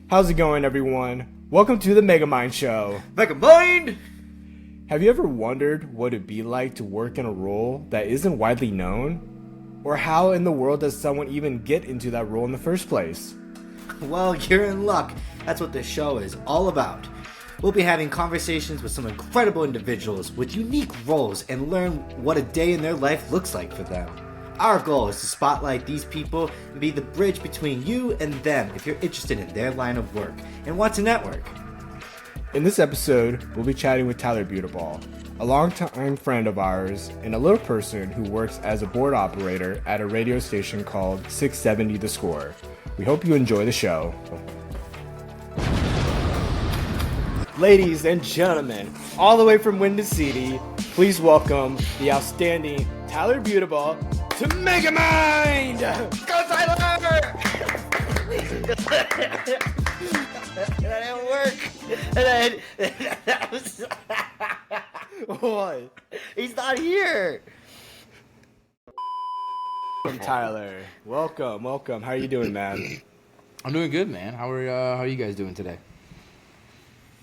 How's it going, everyone? Welcome to the MegaMynd show. MegaMynd! Have you ever wondered what it'd be like to work in a role that isn't widely known? Or how in the world does someone even get into that role in the first place? Well, you're in luck. That's what this show is all about. We'll be having conversations with some incredible individuals with unique roles and learn what a day in their life looks like for them. Our goal is to spotlight these people and be the bridge between you and them if you're interested in their line of work and want to network. In this episode, we'll be chatting with Tyler Beautiful, a longtime friend of ours and a little person who works as a board operator at a radio station called 670 The Score. We hope you enjoy the show. Ladies and gentlemen, all the way from Windy City, please welcome the outstanding Tyler Beautiful to MegaMynd! Go, Tyler! That didn't work. That was... What? He's not here. Tyler, welcome. How are you doing, man? I'm doing good, man. How are you guys doing today?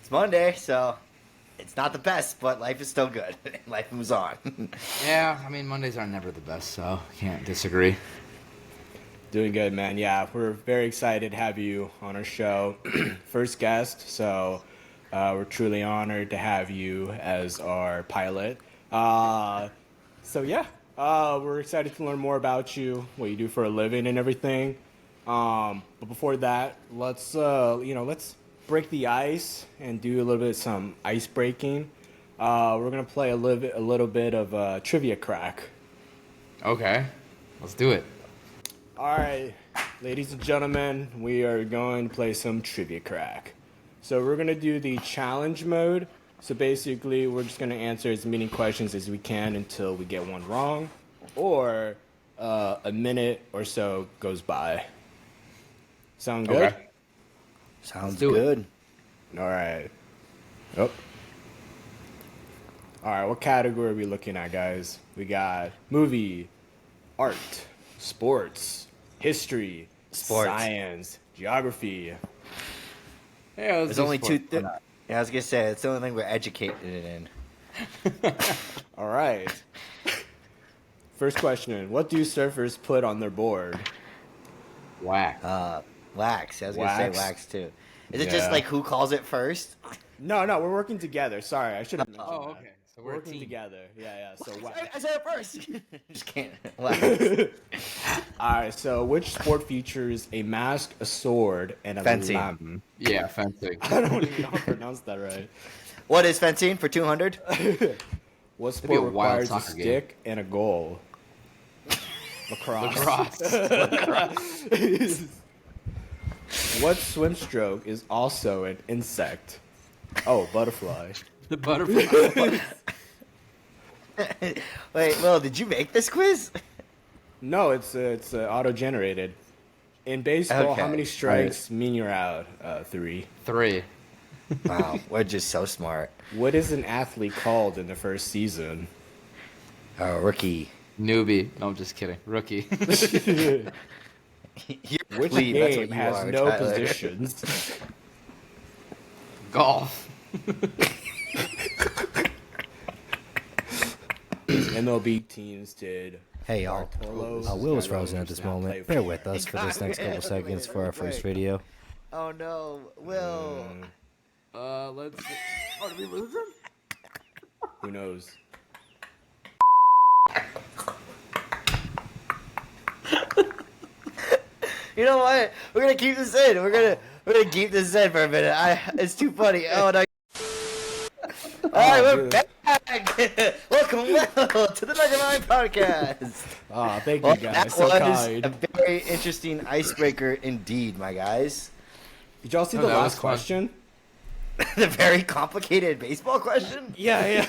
It's Monday, so it's not the best, but life is still good. Life moves on. Yeah, I mean Mondays are never the best, so can't disagree. Doing good, man. Yeah, we're very excited to have you on our show. First guest, so we're truly honored to have you as our pilot. We're excited to learn more about you, what you do for a living and everything. But before that, let's break the ice and do a little bit of some ice breaking. We're gonna play a little bit of trivia crack. Okay, let's do it. All right, ladies and gentlemen, we are going to play some trivia crack. So we're going to do the challenge mode. So basically, we're just going to answer as many questions as we can until we get one wrong, or a minute or so goes by. Sound good? Okay. Sounds do it. good. All right. Oh. All right, what category are we looking at, guys? We got movie, art, sports, history, science, geography. Yeah, There's only two. Yeah, I was gonna say it's the only thing we're educated in. All right. First question: what do surfers put on their board? Whack. Wax. I was gonna say Wax? wax too. Is it Yeah. just like who calls it first? No, we're working together. Sorry, I should have mentioned Oh, that. okay. So We're we're a working team. together. Yeah. So I said it first. Just can't. Wax. All right. So which sport features a mask, a sword, and a Fencing. lamp? Yeah, fencing. I don't even know how to pronounce that right. What is fencing for 200? What be a sport wild requires a soccer game. stick and a goal? Lacrosse. Lacrosse. What swim stroke is also an insect? Oh, butterfly. The butterfly. Wait, Will, did you make this quiz? No, it's auto-generated. In baseball, Okay. how many strikes mean you're out? 3. 3. Wow, we're just so smart. What is an athlete called in the first season? Rookie. Newbie. No, I'm just kidding. Rookie. You're Which plebe, that's game what you has are, no Tyler. positions? Golf. MLB teams did. Hey y'all, Bartolos, Will was Skyrollers frozen at this now play moment. Bear with us for this next couple seconds for our first video. Oh no, Will. Let's. Oh, did we lose him? Who knows? You know what? We're gonna keep this in. We're gonna keep this in for a minute. It's too funny. Oh no. All right, we're dude. back. Welcome, Will, to the MegaMynd podcast. Oh, thank Well, you guys. that So was kind. a very interesting icebreaker indeed, my guys. Did y'all see Oh, the that was last fun. question? The very complicated baseball question. Yeah.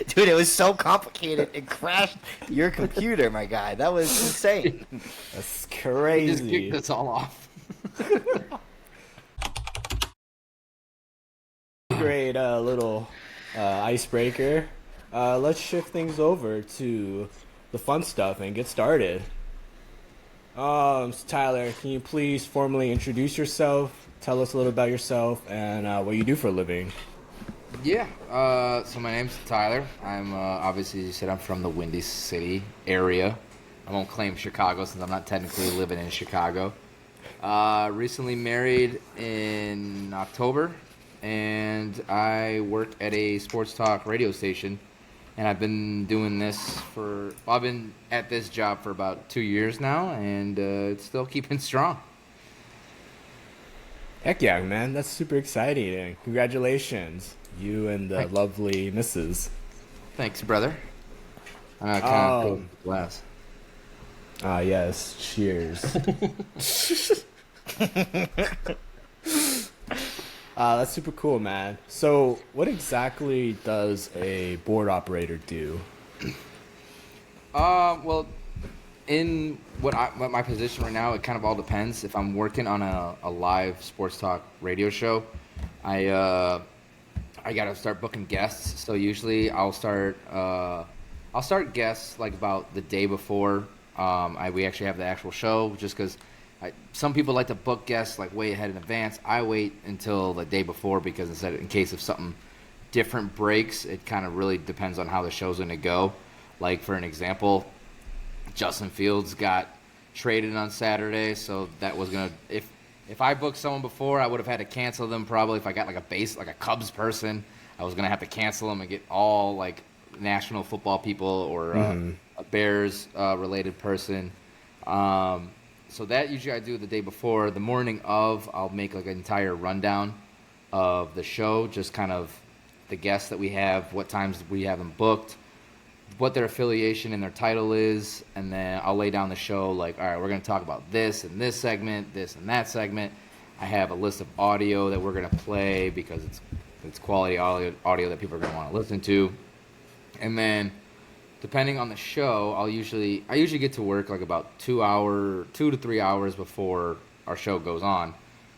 Dude, it was so complicated it crashed your computer, my guy. That was insane. That's Just crazy. kicked us all off. Great little icebreaker. Let's shift things over to the fun stuff and get started. So Tyler, can you please formally introduce yourself? Tell us a little about yourself and what you do for a living. Yeah. So my name's Tyler. I'm obviously, as you said, I'm from the Windy City area. I won't claim Chicago since I'm not technically living in Chicago. Recently married in October, and I work at a sports talk radio station. And I've been doing this I've been at this job for about 2 years now, and it's still keeping strong. Heck yeah, man. That's super exciting. Congratulations. You and the lovely missus. Thanks, brother. Kind Um, of glass. Yes. Cheers. That's super cool, man. So, what exactly does a board operator do? Well, in what my position right now, it kind of all depends. If I'm working on a live sports talk radio show, I gotta start booking guests. So usually I'll start guests like about the day before. We actually have the actual show, just because some people like to book guests like way ahead in advance. I wait until the day before because in case of something different breaks, it kind of really depends on how the show's going to go. Like for an example, Justin Fields got traded on Saturday, so that was gonna if I booked someone before, I would have had to cancel them probably. If I got like a Cubs person, I was gonna have to cancel them and get all like National Football people or a Bears related person. So that usually I do the day before. The morning of, I'll make like an entire rundown of the show, just kind of the guests that we have, what times we have them booked, what their affiliation and their title is, and then I'll lay down the show like, all right, we're going to talk about this and this segment, this and that segment. I have a list of audio that we're going to play because it's quality audio that people are going to want to listen to. And then depending on the show, I usually get to work like about 2 to 3 hours before our show goes on.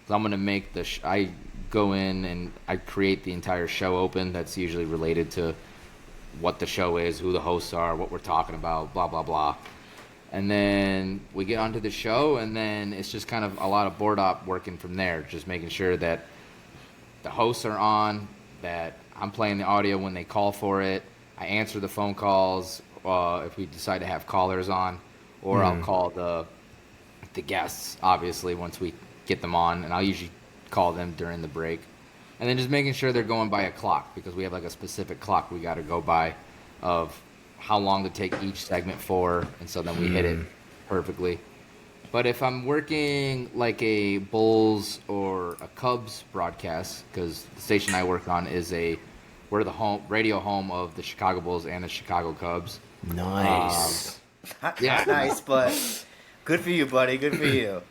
So I'm going to make I go in and I create the entire show open that's usually related to what the show is, who the hosts are, what we're talking about, blah, blah, blah. And then we get onto the show, and then it's just kind of a lot of board op working from there, just making sure that the hosts are on, that I'm playing the audio when they call for it. I answer the phone calls if we decide to have callers on, or I'll call the guests, obviously, once we get them on, and I'll usually call them during the break. And then just making sure they're going by a clock, because we have like a specific clock we got to go by of how long to take each segment for, and so then we hit it perfectly. But if I'm working like a Bulls or a Cubs broadcast, because the station I work on we're the radio home of the Chicago Bulls and the Chicago Cubs. Nice. Yeah. Nice, but good for you, buddy. Good for you.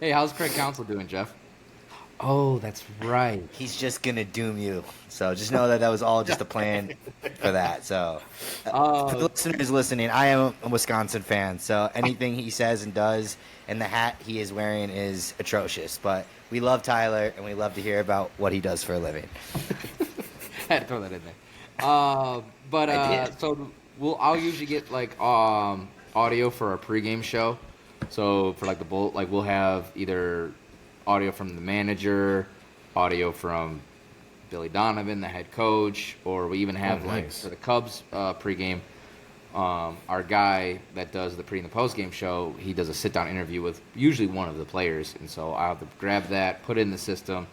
Hey, how's Craig Counsell doing, Jeff? Oh, that's right. He's just gonna doom you. So just know that was all just a plan for that. So for the listeners listening, I am a Wisconsin fan. So anything he says and does, and the hat he is wearing is atrocious. But we love Tyler, and we love to hear about what he does for a living. I had to throw that in there. So I'll usually get like audio for our pregame show. So for like the Bull, like we'll have either audio from the manager, audio from Billy Donovan, the head coach, or we even have like for the Cubs pregame, our guy that does the pre and the post game show, he does a sit down interview with usually one of the players, and so I have to grab that, put it in the system,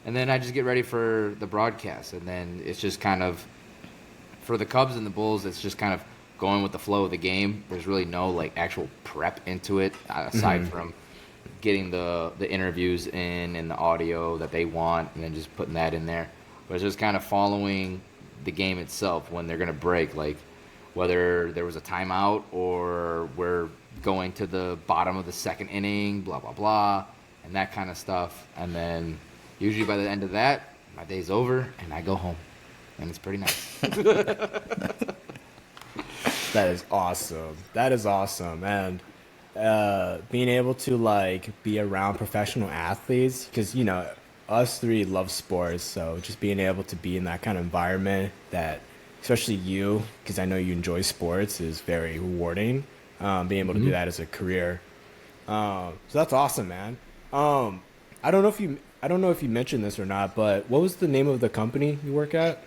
and then I just get ready for the broadcast, and then it's just kind of for the Cubs and the Bulls, it's just kind of going with the flow of the game. There's really no like actual prep into it aside from getting the interviews in and the audio that they want, and then just putting that in there. But it's just kind of following the game itself when they're going to break, like whether there was a timeout or we're going to the bottom of the second inning, blah, blah, blah, and that kind of stuff. And then usually by the end of that, my day's over and I go home. And it's pretty nice. That is awesome. That is awesome. And being able to like be around professional athletes, because us three love sports, so just being able to be in that kind of environment that, especially you, because I know you enjoy sports, is very rewarding. being able to do that as a career. So that's awesome, man. I don't know if you mentioned this or not, but what was the name of the company you work at?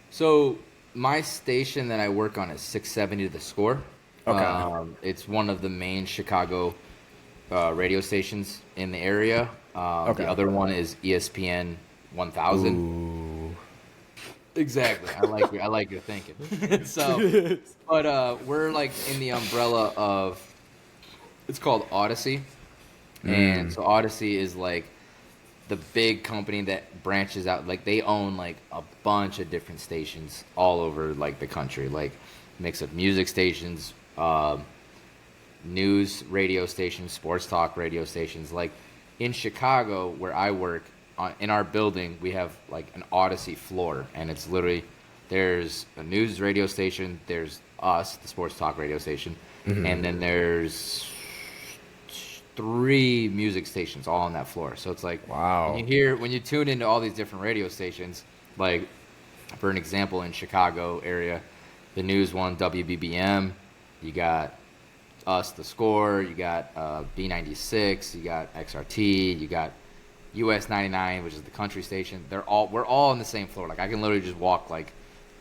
So my station that I work on is 670 The Score. Okay. It's one of the main Chicago radio stations in the area. Okay. The other one is ESPN 1000. Ooh. Exactly. I like your thinking. So, but we're like in the umbrella of, it's called Odyssey. And so Odyssey is like the big company that branches out. Like they own like a bunch of different stations all over like the country, like mix of music stations, news radio stations, sports talk radio stations. Like in Chicago, where I work, in our building, we have like an Odyssey floor, and it's literally, there's a news radio station, there's us, the sports talk radio station, and then there's 3 music stations all on that floor. So it's like, Wow. when you tune into all these different radio stations, like for an example, in Chicago area, the news one, WBBM, you got us, The Score, you got B96, you got XRT, you got US 99, which is the country station. We're all on the same floor. Like I can literally just walk like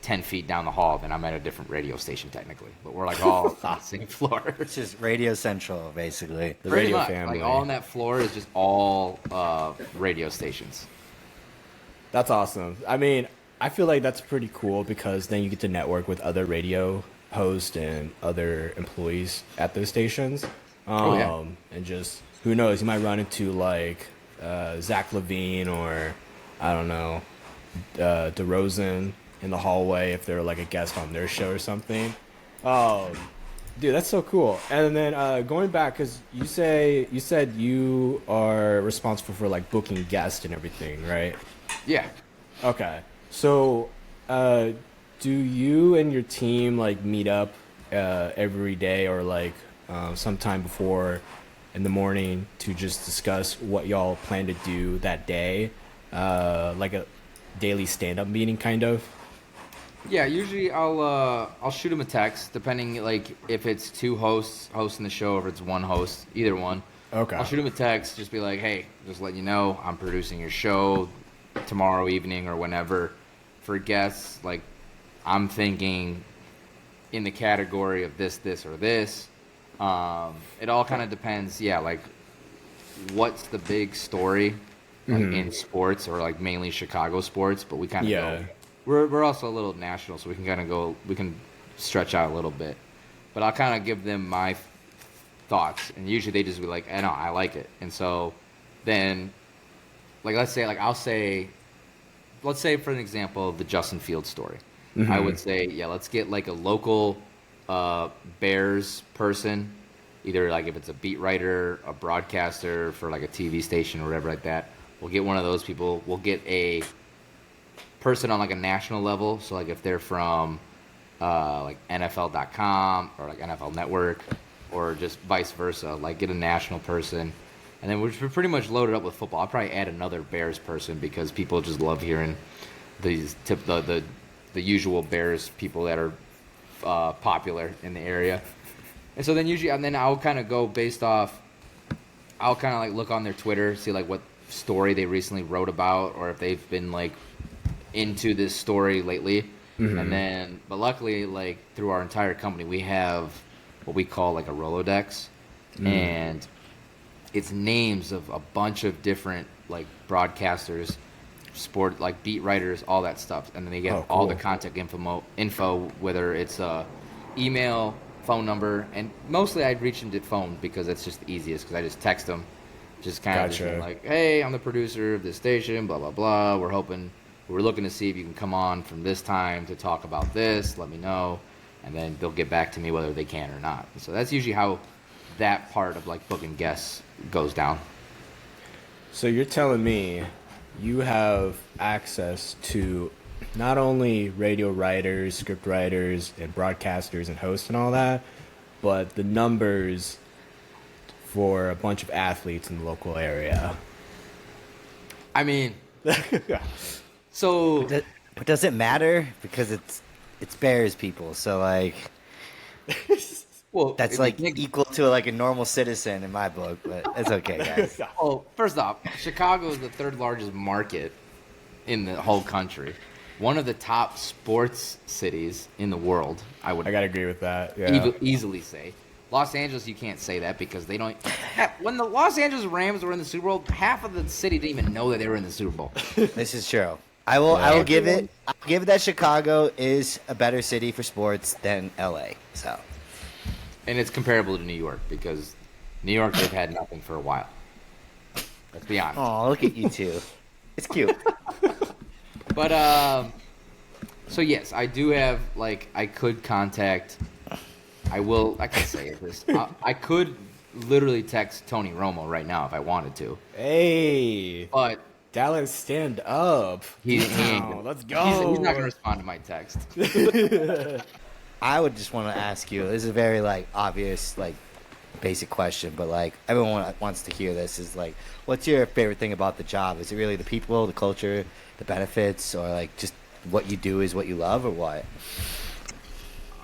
10 feet down the hall, then I'm at a different radio station technically. But we're like all on the same floor. It's just Radio Central, basically. The Pretty radio much. family. Like all on that floor is just all radio stations. That's awesome. I mean, I feel like that's pretty cool because then you get to network with other radio hosts and other employees at those stations. Yeah. And just, who knows, you might run into like Zach Levine or, I don't know, DeRozan in the hallway if they're like a guest on their show or something. Dude, that's so cool. And then going back, because you said you are responsible for like booking guests and everything, right? Yeah. Okay. So, do you and your team like meet up every day or like sometime before in the morning to just discuss what y'all plan to do that day? Like a daily stand-up meeting, kind of? Yeah, usually I'll shoot him a text, depending like if it's 2 hosts hosting the show, or if it's 1 host, either one. Okay. I'll shoot him a text, just be like, hey, just let you know I'm producing your show tomorrow evening or whenever. For guests, like I'm thinking in the category of this, or this. It all kind of depends. Yeah, like what's the big story like, in sports, or like mainly Chicago sports, but we kind of go. We're also a little national, so we can kind of go. We can stretch out a little bit, but I'll kind of give them my thoughts, and usually they just be like, "No, I like it." And so then, like let's say for an example, the Justin Fields story. I would say, yeah, let's get like a local Bears person, either like if it's a beat writer, a broadcaster for like a TV station or whatever like that. We'll get one of those people. We'll get a person on like a national level. So like if they're from like NFL.com or like NFL Network, or just vice versa, like get a national person. And then we're pretty much loaded up with football. I'll probably add another Bears person because people just love hearing the usual Bears people that are popular in the area. And so then usually, and then I'll kind of go based off, I'll kind of like look on their Twitter, see like what story they recently wrote about, or if they've been like into this story lately. And then, but luckily, like through our entire company, we have what we call like a Rolodex, and it's names of a bunch of different like broadcasters, sport like beat writers, all that stuff, and then they get all the contact info, whether it's email, phone number, and mostly I'd reach them to phone because it's just the easiest, because I just text them, just kind of just like, hey, I'm the producer of this station, blah blah blah. We're looking to see if you can come on from this time to talk about this. Let me know, and then they'll get back to me whether they can or not. So that's usually how that part of like booking guests goes down. So you're telling me you have access to not only radio writers, script writers, and broadcasters and hosts and all that, but the numbers for a bunch of athletes in the local area. I mean, so But does it matter? Because it's Bears people, so like... Well, That's if like you think- equal to like a normal citizen in my book, but it's okay, guys. Well, first off, Chicago is the third largest market in the whole country. One of the top sports cities in the world, I would I gotta agree with that. Yeah. easily say. Los Angeles, you can't say that because they don't. When the Los Angeles Rams were in the Super Bowl, half of the city didn't even know that they were in the Super Bowl. This is true. I will give it. I'll give that Chicago is a better city for sports than LA. So And it's comparable to New York because New York, they've had nothing for a while. Let's be honest. oh, look at you two. It's cute. But so yes, I do have I could contact. I can say this. I could literally text Tony Romo right now if I wanted to. Hey, But Dallas, stand up. he ain't Wow, gonna, let's he's go. not gonna respond to my text. I would just want to ask you. This is a very obvious basic question, but everyone wants to hear this. Is what's your favorite thing about the job? Is it really the people, the culture, the benefits, or just what you do is what you love, or what?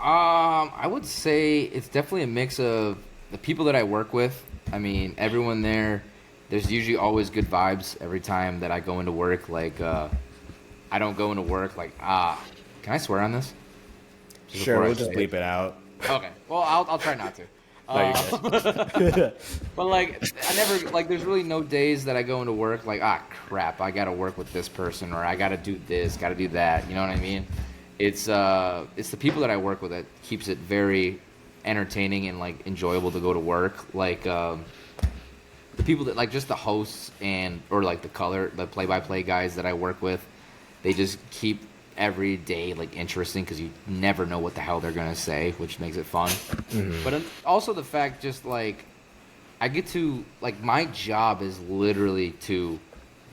I would say it's definitely a mix of the people that I work with. I mean, everyone there's usually always good vibes every time that I go into work. I don't go into work can I swear on this? Just Sure, before I we'll just say bleep it out. Okay. Well, I'll try not to. No, you're good. But I never there's really no days that I go into work crap, I gotta work with this person or I gotta do this, gotta do that. You know what I mean? It's the people that I work with that keeps it very entertaining and enjoyable to go to work. The people that just the hosts or the play-by-play guys that I work with, they just keep every day interesting because you never know what the hell they're gonna say, which makes it fun. Mm-hmm. But also the fact I get to my job is literally to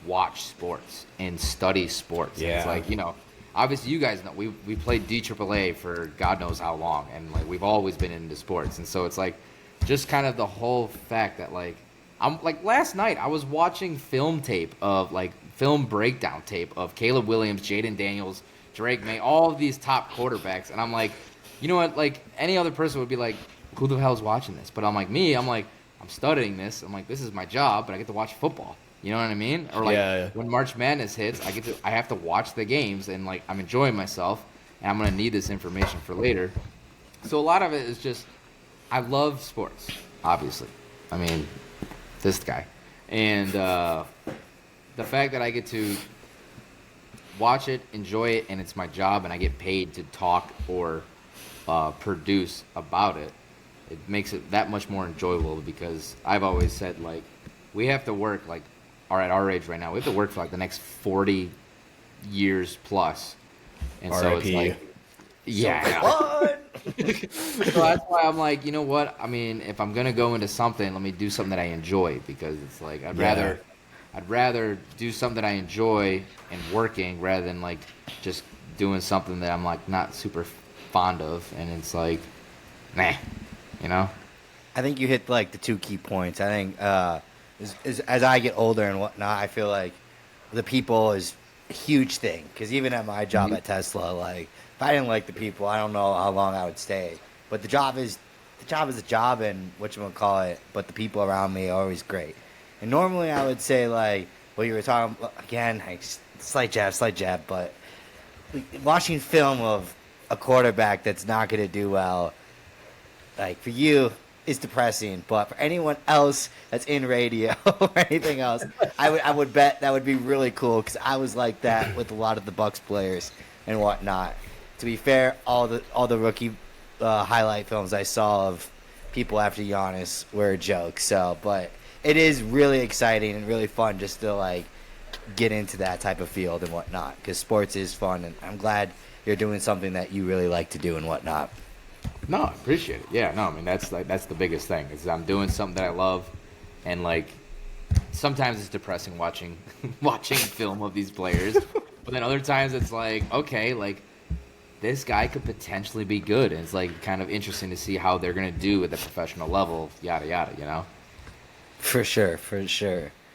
watch sports and study sports. Yeah. And it's obviously you guys know we played DAAA for God knows how long, and we've always been into sports, and so it's just kind of the whole fact that I'm last night I was watching film breakdown tape of Caleb Williams, Jaden Daniels, Drake May, all of these top quarterbacks, and I'm you know what, any other person would be who the hell's watching this? But I'm I'm studying this. I'm this is my job, but I get to watch football. You know what I mean? Or when March Madness hits, I have to watch the games, and I'm enjoying myself, and I'm gonna need this information for later. So a lot of it is just I love sports, obviously. I mean, this guy, and the fact that I get to watch it, enjoy it, and it's my job, and I get paid to talk or produce about it. It makes it that much more enjoyable because I've always said we have to work or at our age right now, we have to work for the next 40 years plus. And so it's yeah. So that's why I'm you know what? I mean, if I'm gonna go into something, let me do something that I enjoy because it's I'd rather do something that I enjoy and working rather than just doing something that I'm not super fond of, and it's nah, you know. I think you hit the two key points. I think as I get older and whatnot, I feel the people is a huge thing. Because even at my job at Tesla, if I didn't like the people, I don't know how long I would stay. But the job is a job, and whatchamacallit, but the people around me are always great. And normally I would say well, you were talking again, slight jab, but watching film of a quarterback that's not going to do well, for you, is depressing, but for anyone else that's in radio or anything else, I would bet that would be really cool because I was like that with a lot of the Bucks players and whatnot. To be fair, all the rookie highlight films I saw of people after Giannis were a joke. So, but it is really exciting and really fun just to get into that type of field and whatnot because sports is fun, and I'm glad you're doing something that you really like to do and whatnot. No, I appreciate it. Yeah, no, I mean that's the biggest thing is I'm doing something that I love, and sometimes it's depressing watching film of these players, but then other times it's okay, this guy could potentially be good, and it's kind of interesting to see how they're gonna do at the professional level, yada yada, you know. For sure.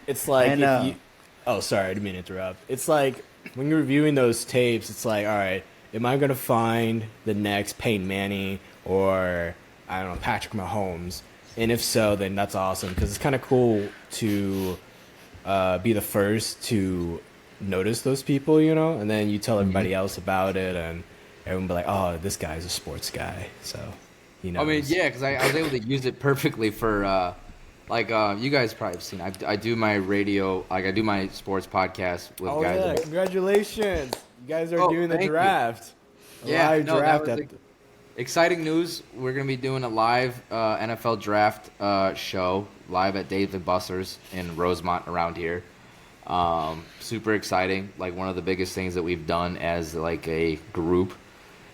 It's oh, sorry, I didn't mean to interrupt. It's when you're reviewing those tapes, it's all right, am I going to find the next Peyton Manning or I don't know, Patrick Mahomes? And if so, then that's awesome because it's kind of cool to be the first to notice those people, you know, and then you tell everybody else about it, and everyone be like, "Oh, this guy's a sports guy," so he knows. I mean, yeah, because I was able to use it perfectly for you guys probably have seen. I do my radio, like I do my sports podcast with Oh guys. yeah, congratulations! You guys are doing the thank you. draft. Yeah, Live no, draft that was exciting news. We're gonna be doing a live NFL draft show live at Dave and Buster's in Rosemont around here. Super exciting. Like one of the biggest things that we've done as like a group.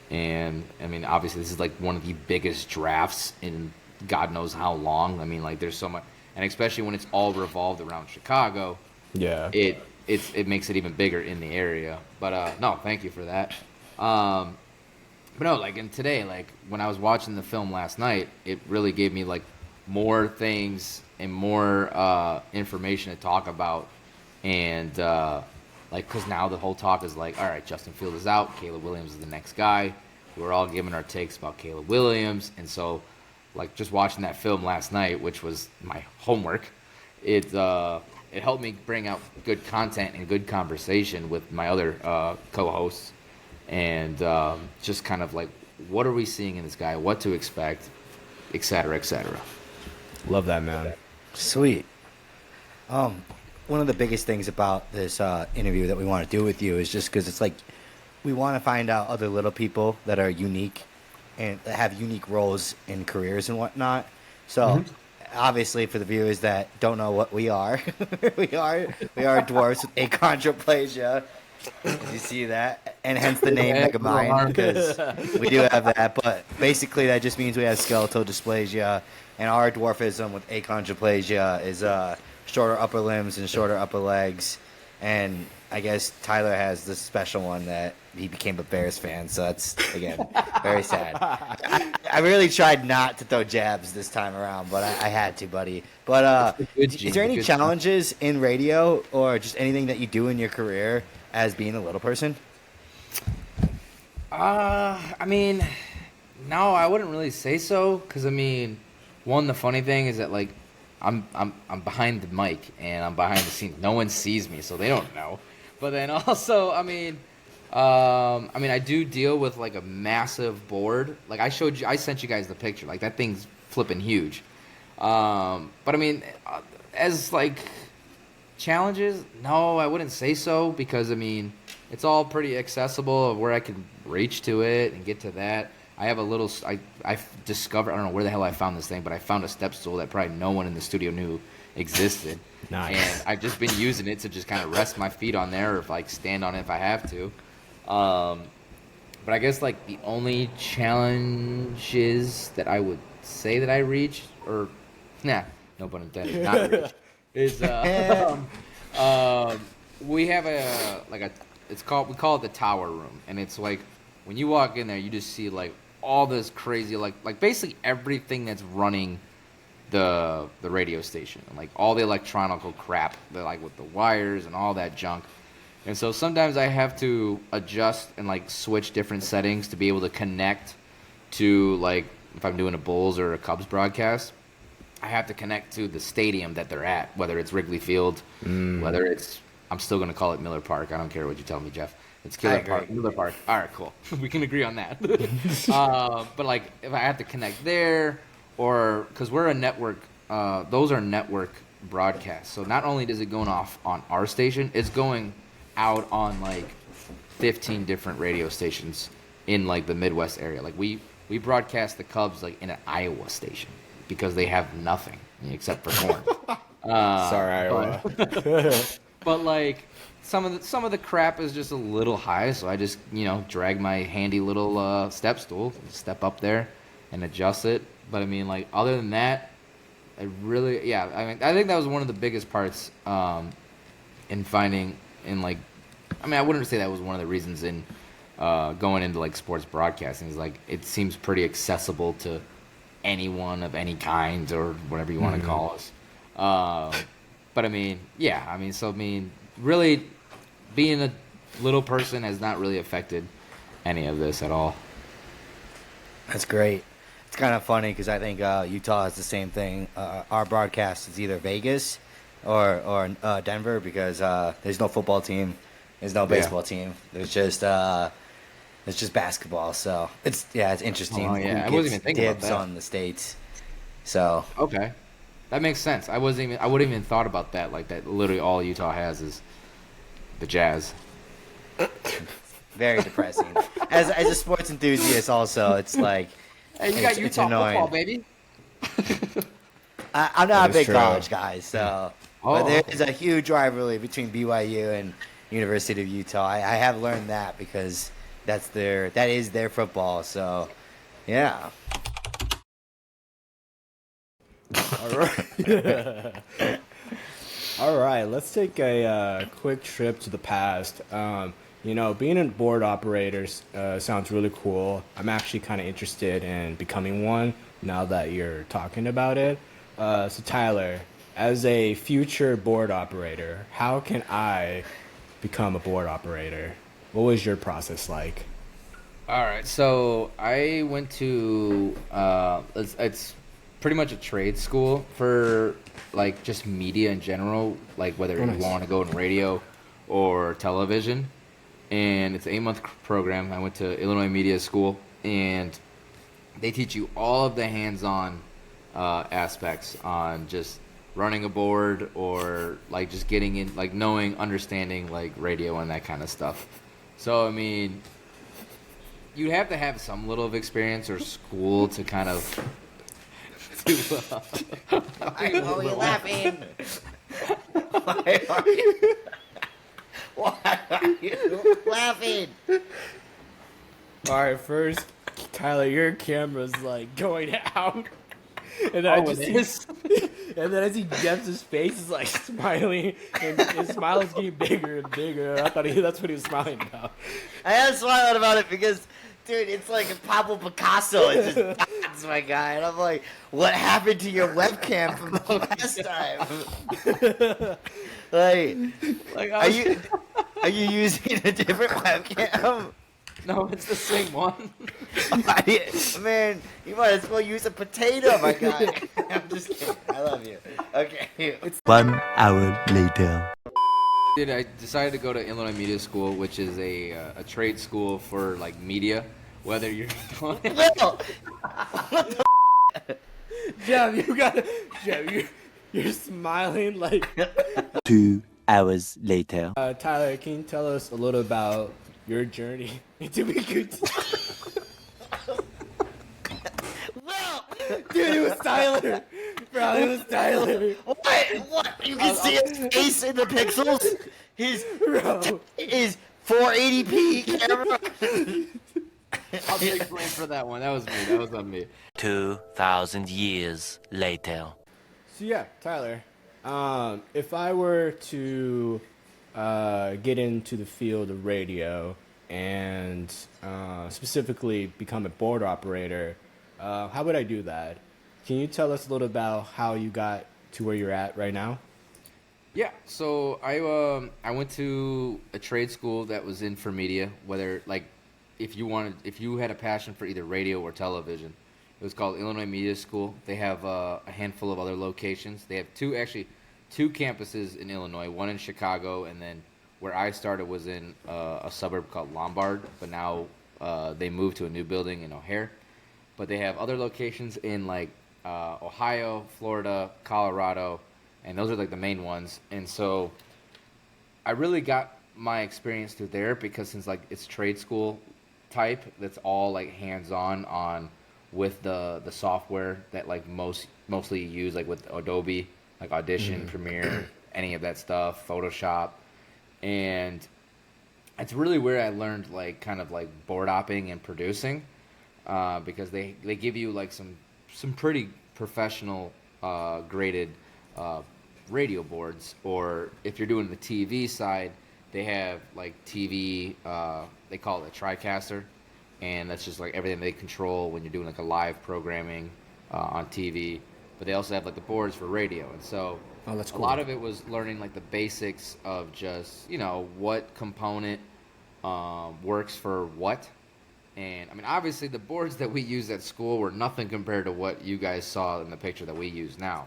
And I mean, obviously this is like one of the biggest drafts in God knows how long. I mean, like there's so much, and especially when it's all revolved around Chicago, Yeah. it makes it even bigger in the area. But no, thank you for that. But no, like, and today, like, when I was watching the film last night, it really gave me, like, more things and more information to talk about. And, like, because now the whole talk is like, all right, Justin Fields is out. Caleb Williams is the next guy. We're all giving our takes about Caleb Williams. And so, like, just watching that film last night, which was my homework, it helped me bring out good content and good conversation with my other co-hosts. And just kind of like, what are we seeing in this guy? What to expect, et cetera, et cetera. Love that, man. Sweet. One of the biggest things about this interview that we want to do with you is just because it's like we want to find out other little people that are unique and that have unique roles in careers and whatnot. So obviously for the viewers that don't know what we are, we are dwarfs with achondroplasia. Did you see that? And hence the name MegaMynd, because we do have that. But basically, that just means we have skeletal dysplasia, and our dwarfism with achondroplasia is shorter upper limbs and shorter upper legs. And I guess Tyler has this special one that he became a Bears fan, so that's, again, very sad. I really tried not to throw jabs this time around, but I had to, buddy. But is there any challenges in radio or just anything that you do in your career as being a little person? I mean, no, I wouldn't really say so, because I mean, one, the funny thing is that like I'm behind the mic and I'm behind the scenes. No one sees me, so they don't know. But then also, I mean, I do deal with like a massive board. Like I sent you guys the picture. Like that thing's flipping huge. But I mean, as like challenges, no, I wouldn't say so, because I mean, it's all pretty accessible of where I can reach to it and get to that. I have a little, I discovered, I don't know where the hell I found this thing, but I found a step stool that probably no one in the studio knew existed. Nice. And I've just been using it to just kind of rest my feet on there, or like stand on it if I have to. But I guess like the only challenges that I would say that I reached, or no pun intended, not reached, is we have we call it the tower room, and it's like when you walk in there, you just see like all this crazy like basically everything that's running the radio station, and like all the electronical crap, like with the wires and all that junk. And so sometimes I have to adjust and like switch different settings to be able to connect to, like, if I'm doing a Bulls or a Cubs broadcast, I have to connect to the stadium that they're at, whether it's Wrigley Field, whether it's, I'm still going to call it Miller Park. I don't care what you tell me, Jeff. It's Miller Park. All right, cool. We can agree on that. But like if I have to connect there, or because we're a network, those are network broadcasts. So not only is it going off on our station, it's going out on like 15 different radio stations in like the Midwest area. Like we broadcast the Cubs like in an Iowa station because they have nothing except for corn. Sorry, Iowa. But like some of the crap is just a little high, so I just drag my handy little step stool, step up there, and adjust it. But I mean, like other than that, I think that was one of the biggest parts in finding. I wouldn't say that was one of the reasons in going into like sports broadcasting. Is like it seems pretty accessible to anyone of any kind, or whatever you want to call us. But I mean, really being a little person has not really affected any of this at all. That's great. It's kind of funny because I think Utah has the same thing. Our broadcast is either Vegas or Denver because there's no football team, there's no baseball team. There's just basketball. So it's interesting. Oh, yeah. Who I wasn't gets even thinking about dibs that. on the states. So Okay, that makes sense. I wouldn't even thought about that. Like that, literally all Utah has is the Jazz. very depressing. As a sports enthusiast, also, it's like Hey, you got it's Utah annoying. football, baby. I'm not That a is big true. college guy, so but Oh, there okay. is a huge rivalry between BYU and University of Utah. I have learned that because that is their football. So yeah, All right. All right, let's take a quick trip to the past. Being a board operator sounds really cool. I'm actually kind of interested in becoming one now that you're talking about it. So, Tyler, as a future board operator, how can I become a board operator? What was your process like? All right, so I went to it's pretty much a trade school for like just media in general, like whether Oh, you nice. want to go in radio or television. And it's an 8-month program. I went to Illinois Media School, and they teach you all of the hands-on aspects on just running a board or like just getting in, like knowing, understanding like radio and that kind of stuff. So I mean, you'd have to have some little of experience or school to kind of. why are you laughing? Why are you? Why are you laughing? All right, first, Tyler, your camera's like going out. And then I Oh, just it see, is? and then I see Jeff's face is like smiling, and his smile is getting bigger and bigger. I thought that's what he was smiling about. I am smiling about it because, dude, it's like a Pablo Picasso. It's just dots, my guy. And I'm like, what happened to your webcam from the last time? Like, Are you using a different webcam? No, it's the same one. Man, you might as well use a potato, my guy. I'm just kidding. I love you. Okay. 1 hour later. Dude, I decided to go to Illinois Media School, which is a trade school for like media. Whether you're Will! Jeff, you're smiling like. 2 hours later. Tyler, can you tell us a little about your journey into being Will! Dude, it was Tyler. Bro, it was Tyler. What? You can see his face in the pixels? His Bro. 480p camera? I'll take blame for that one. That was me. That was on me. 2,000 years later. So yeah, Tyler, if I were to get into the field of radio and specifically become a board operator, how would I do that? Can you tell us a little about how you got to where you're at right now? Yeah, so I went to a trade school that was in for media. Whether like if you had a passion for either radio or television, it was called Illinois Media School. They have a handful of other locations. They have two campuses in Illinois, one in Chicago, and then where I started was in a suburb called Lombard. But now they moved to a new building in O'Hare. But they have other locations in like Ohio, Florida, Colorado, and those are like the main ones. And so I really got my experience through there because since like it's trade school type, that's all like hands-on with the software that like mostly use like with Adobe, like Audition, Premiere, any of that stuff, Photoshop. And it's really where I learned like kind of like board opping and producing, because they give you like some pretty professional graded radio boards, or if you're doing the TV side, they have like TV, they call it a TriCaster, and that's just like everything they control when you're doing like a live programming on TV. But they also have like the boards for radio, and so Oh, that's a cool. lot of it was learning like the basics of just what component works for what, And I mean, obviously, the boards that we used at school were nothing compared to what you guys saw in the picture that we use now.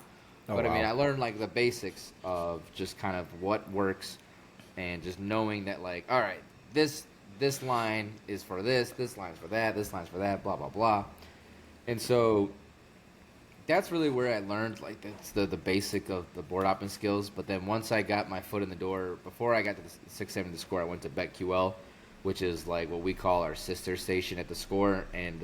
Oh, But I mean, wow. I learned like the basics of just kind of what works, and just knowing that like, all right, this line is for this line's for that, this line's for that, blah blah blah. And so that's really where I learned like that's the basic of the board hopping skills. But then once I got my foot in the door, before I got to the 670 score, I went to BetQL, which is like what we call our sister station at the score, and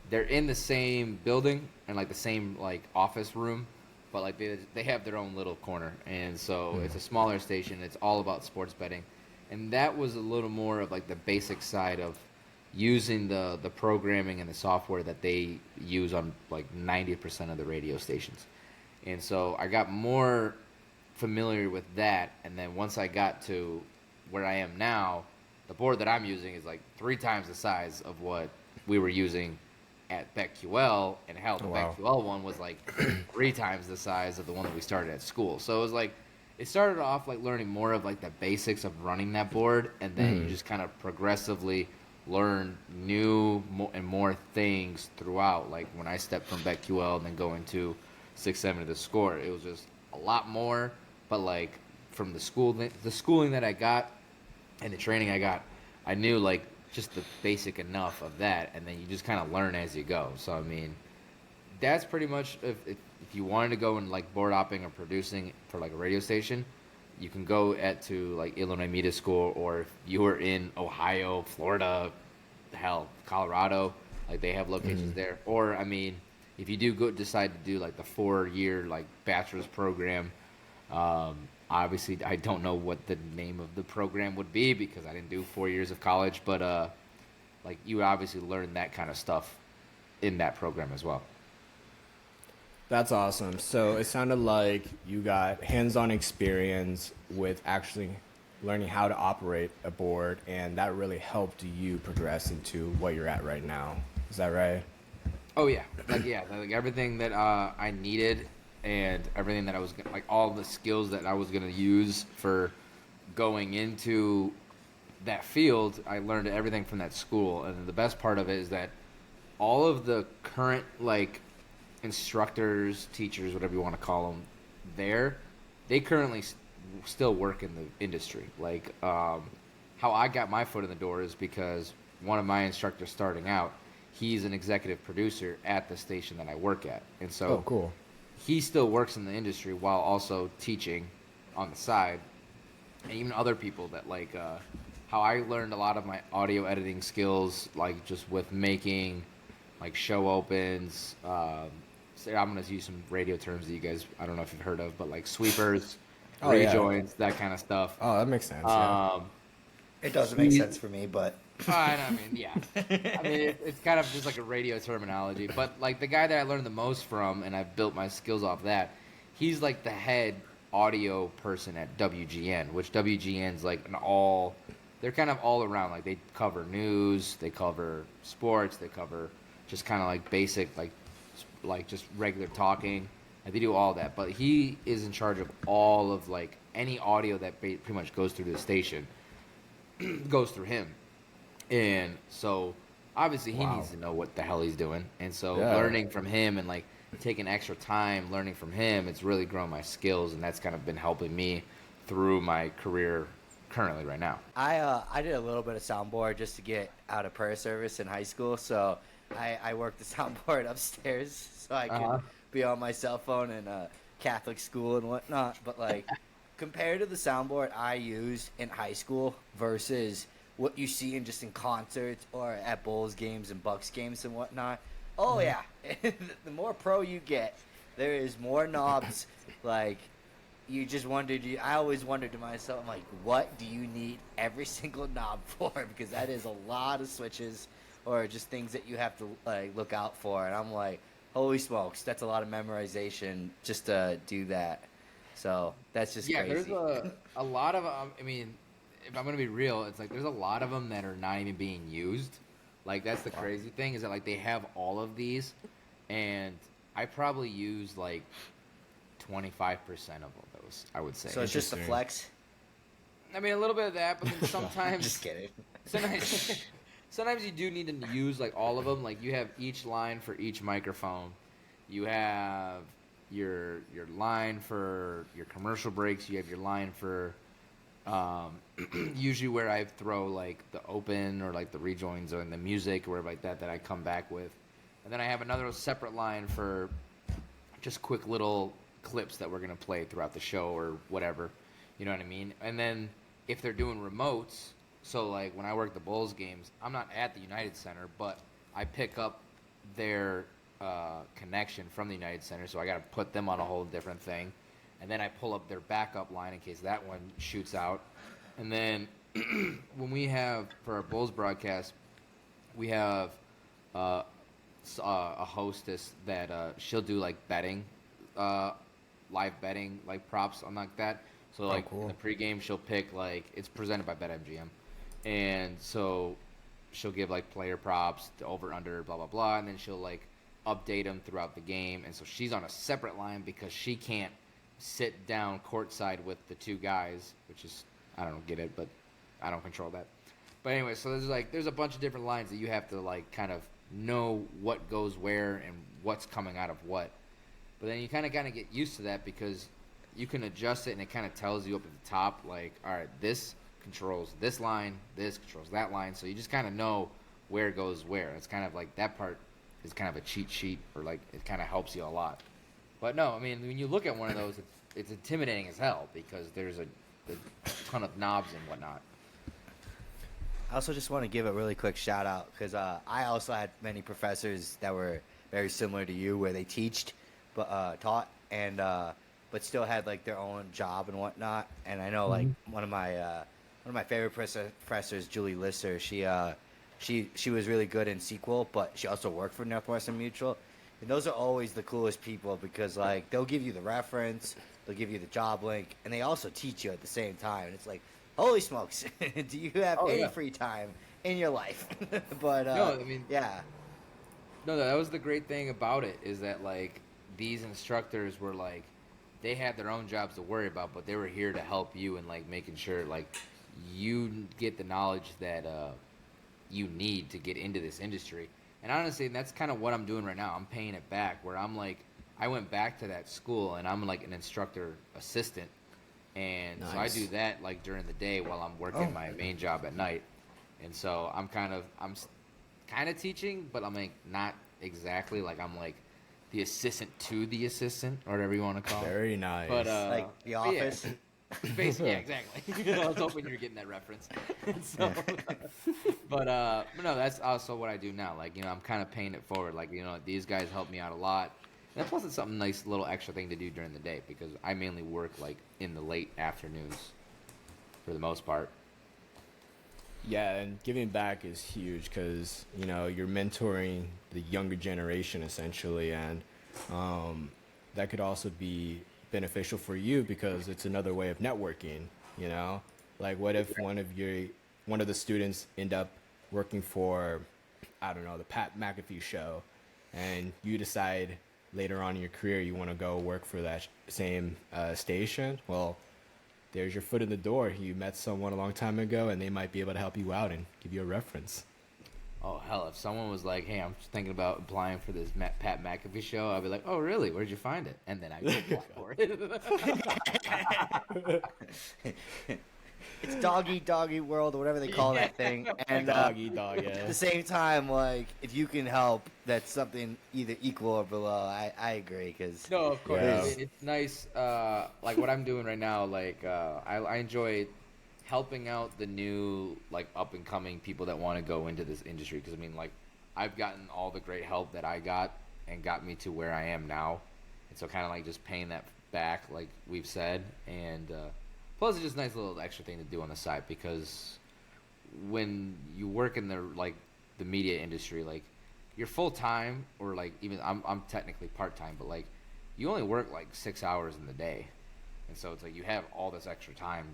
they're in the same building and like the same like office room, but like they have their own little corner, and so it's a smaller station. It's all about sports betting, and that was a little more of like the basic side of using the programming and the software that they use on like 90% of the radio stations. And so I got more familiar with that, and then once I got to where I am now, the board that I'm using is like 3 times the size of what we were using at BetQL, and hell, the Wow. BetQL one was like 3 times the size of the one that we started at school. So it was like, it started off like learning more of like the basics of running that board, and then you just kind of progressively learn new and more things throughout. Like when I stepped from BetQL and then going to 670 to score, it was just a lot more. But like from the schooling that I got and the training I got, I knew like just the basic enough of that, and then you just kind of learn as you go. So I mean, that's pretty much if you wanted to go in like board hopping or producing for like a radio station, you can go to like Illinois Media School, or if you were in Ohio, Florida, hell, Colorado, like they have locations there. Or I mean, if you do decide to do like the 4-year like bachelor's program, obviously I don't know what the name of the program would be because I didn't do 4 years of college, but like you obviously learn that kind of stuff in that program as well. That's awesome. So it sounded like you got hands-on experience with actually learning how to operate a board, and that really helped you progress into what you're at right now. Is that right? Oh yeah, like everything that I needed, and everything that I was like all the skills that I was gonna use for going into that field. I learned everything from that school, and the best part of it is that all of the current like instructors, teachers, whatever you want to call them, they currently still work in the industry. Like how I got my foot in the door is because one of my instructors starting out, he's an executive producer at the station that I work at, and so Oh, cool. he still works in the industry while also teaching on the side. And even other people that like how I learned a lot of my audio editing skills, like just with making like show opens. I'm going to use some radio terms that you guys, I don't know if you've heard of, but like sweepers, Oh, yeah. rejoins, that kind of stuff. Oh, that makes sense. Yeah. It doesn't make sense for me, but I mean, yeah. I mean, it's kind of just like a radio terminology. But like the guy that I learned the most from, and I've built my skills off that, he's like the head audio person at WGN, which WGN's like they're kind of all around. Like they cover news, they cover sports, they cover just kind of like basic, like just regular talking. Like they do all that. But he is in charge of all of like any audio that pretty much goes through the station goes through him. And so obviously he needs to know what the hell he's doing. And so learning from him and like taking extra time learning from him, it's really grown my skills, and that's kind of been helping me through my career currently right now. I did a little bit of soundboard just to get out of prayer service in high school, so I worked the soundboard upstairs so I could be on my cell phone in Catholic school and whatnot. But like compared to the soundboard I used in high school versus what you see in just in concerts or at Bulls games and Bucks games and whatnot, oh yeah, the more pro you get, there is more knobs. Like you just wondered, I always wondered to myself, I'm like, what do you need every single knob for? Because that is a lot of switches or just things that you have to like look out for. And I'm like, holy smokes, that's a lot of memorization just to do that. So that's just crazy. There's a lot of I mean, if I'm gonna be real, it's like there's a lot of them that are not even being used. Like that's the crazy thing, is that like they have all of these, and I probably use like 25% of those, I would say. So it's just the flex? I mean, a little bit of that, but then sometimes Just kidding. sometimes you do need to use like all of them. Like you have each line for each microphone. You have your line for your commercial breaks. You have your line for usually where I throw like the open or like the rejoins or in the music or whatever like that I come back with. And then I have another separate line for just quick little clips that we're going to play throughout the show or whatever. You know what I mean? And then if they're doing remotes, so like when I work the Bulls games, I'm not at the United Center, but I pick up their connection from the United Center, so I got to put them on a whole different thing. And then I pull up their backup line in case that one shoots out. And then when we have, for our Bulls broadcast, we have a hostess that she'll do like betting, live betting, like props on like that. So like cool. in the pregame, she'll pick like, it's presented by BetMGM. And so she'll give like player props, to over, under, blah, blah, blah. And then she'll like update them throughout the game. And so she's on a separate line because she can't sit down courtside with the two guys, which is, I don't get it, but I don't control that. But anyway, so there's a bunch of different lines that you have to like kind of know what goes where and what's coming out of what. But then you kind of get used to that because you can adjust it and it kind of tells you up at the top, like, all right, this controls this line, this controls that line. So you just kind of know where goes where. It's kind of like that part is kind of a cheat sheet, or like it kind of helps you a lot. But no, I mean, when you look at one of those, it's intimidating as hell because there's a ton of knobs and whatnot. I also just want to give a really quick shout out because I also had many professors that were very similar to you, where they taught, and but still had like their own job and whatnot. And I know like one of my favorite professors, Julie Lisser, she was really good in SQL, but she also worked for Northwestern Mutual. And those are always the coolest people because like they'll give you the reference, they'll give you the job link, and they also teach you at the same time. And it's like, holy smokes, do you have any free time in your life? But no, I mean, yeah. No, that was the great thing about it, is that like these instructors were like, they had their own jobs to worry about, but they were here to help you and like making sure like you get the knowledge that you need to get into this industry. And honestly, that's kind of what I'm doing right now. I'm paying it back, where I'm like, I went back to that school and I'm like an instructor assistant. And so I do that like during the day while I'm working my main job at night. And so I'm kind of teaching, but I'm like not exactly, like I'm like the assistant to the assistant, or whatever you want to call it. Very nice. But like The Office. Yeah. Basically, yeah, exactly. I was hoping you were getting that reference. So, but no, that's also what I do now. Like, you know, I'm kind of paying it forward. Like, you know, these guys help me out a lot. And plus, it's something nice, little extra thing to do during the day because I mainly work like in the late afternoons, for the most part. Yeah, and giving back is huge because, you know, you're mentoring the younger generation essentially, and that could also be beneficial for you because it's another way of networking, you know? Like what if one of the students end up working for, I don't know, the Pat McAfee show, and you decide later on in your career you want to go work for that same station? Well, there's your foot in the door. You met someone a long time ago and they might be able to help you out and give you a reference. Oh, hell, if someone was like, hey, I'm just thinking about applying for this Pat McAfee show, I'd be like, oh, really? Where'd you find it? And then I would apply for it. It's doggy world, or whatever they call that thing. And Doggy dog, yeah. at the same time, like, if you can help, that's something either equal or below. I agree, because... No, of course. Yeah. It's nice. Like, what I'm doing right now, like, I enjoy helping out the new, like, up-and-coming people that want to go into this industry. Because, I mean, like, I've gotten all the great help that I got and got me to where I am now. And so kind of, like, just paying that back, like we've said. And plus, it's just a nice little extra thing to do on the side. Because when you work in the, like, the media industry, like, you're full-time, or, like, even I'm technically part-time, but, like, you only work, like, 6 hours in the day. And so it's like you have all this extra time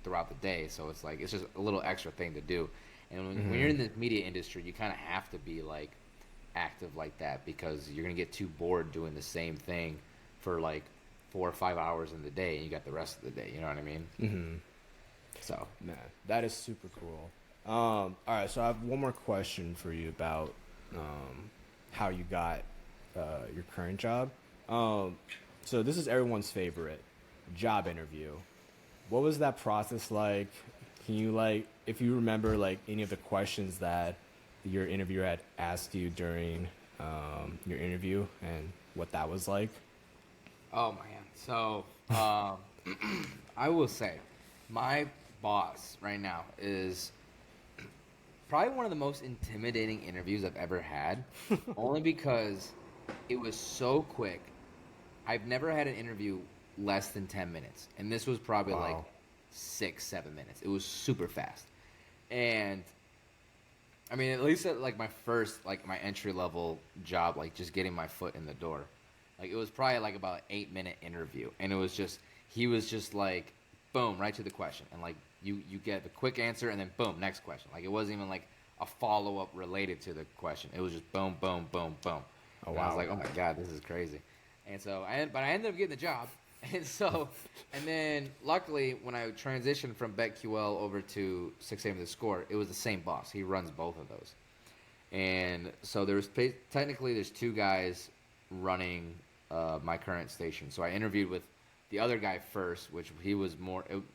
throughout the day, so it's like it's just a little extra thing to do. And when you're in the media industry, you kind of have to be like active like that, because you're gonna get too bored doing the same thing for like 4 or 5 hours in the day, and you got the rest of the day. You know what I mean? Mm-hmm. So Man, that is super cool. All right, so I have one more question for you about how you got your current job. So this is everyone's favorite job interview. What was that process like? Can you like, if you remember like any of the questions that your interviewer had asked you during your interview and what that was like? Oh man. So I will say, my boss right now is probably one of the most intimidating interviews I've ever had, only because it was so quick. I've never had an interview less than 10 minutes, and this was probably like Wow. 6, 7 minutes. It was super fast. And I mean, at least at like my first, like my entry level job, like just getting my foot in the door, like it was probably like about an 8 minute interview, and it was just he was just like, boom, right to the question, and like you get a quick answer, and then boom, next question. Like it wasn't even like a follow up related to the question. It was just boom, boom, boom, boom. Oh, And I was wow. like, oh my god, this is crazy. And so but I ended up getting the job. And so, and then luckily, when I transitioned from BetQL over to 6 a.m. The Score, it was the same boss. He runs both of those. And so technically there's two guys running my current station. So I interviewed with the other guy first, which he was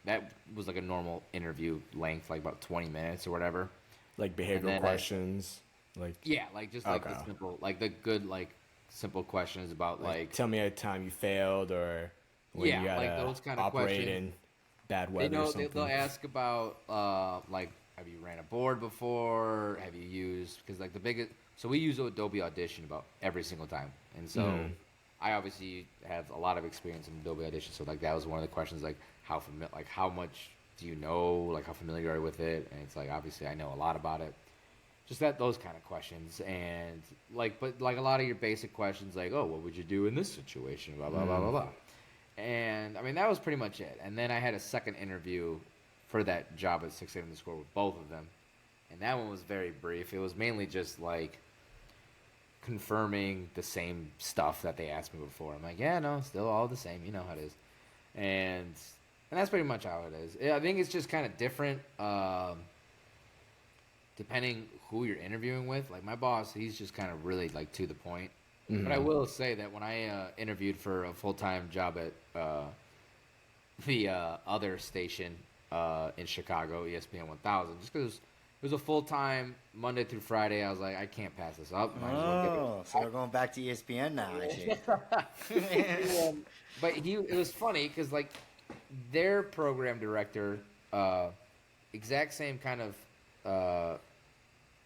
that was like a normal interview length, like about 20 minutes or whatever. Like And behavioral then questions? Like, yeah, like just like the okay. simple, like the good, like simple questions about like tell me a time you failed or when you yeah, had like to those kind of operate questions. in bad They weather or know they'll something. ask about like have you ran a board before? Have you used because like the biggest so we use Adobe Audition about every single time, and so I obviously have a lot of experience in Adobe Audition. So like that was one of the questions like how much do you know, like how familiar are you with it? And it's like obviously I know a lot about it. Just those kind of questions, and like but like a lot of your basic questions like, oh, what would you do in this situation, blah blah blah blah blah. And I mean, that was pretty much it. And then I had a second interview for that job at 6 a.m. The Score with both of them. And that one was very brief. It was mainly just like confirming the same stuff that they asked me before. I'm like, yeah, no, still all the same. You know how it is. And that's pretty much how it is. I think it's just kind of different depending who you're interviewing with. Like my boss, he's just kind of really like to the point. But I will say that when I interviewed for a full time job at the other station in Chicago, ESPN 1000, just because it was a full time Monday through Friday, I was like, I can't pass this up. Might as well get Oh, so we're going back to ESPN now, I see. it. But it was funny because like their program director, exact same kind of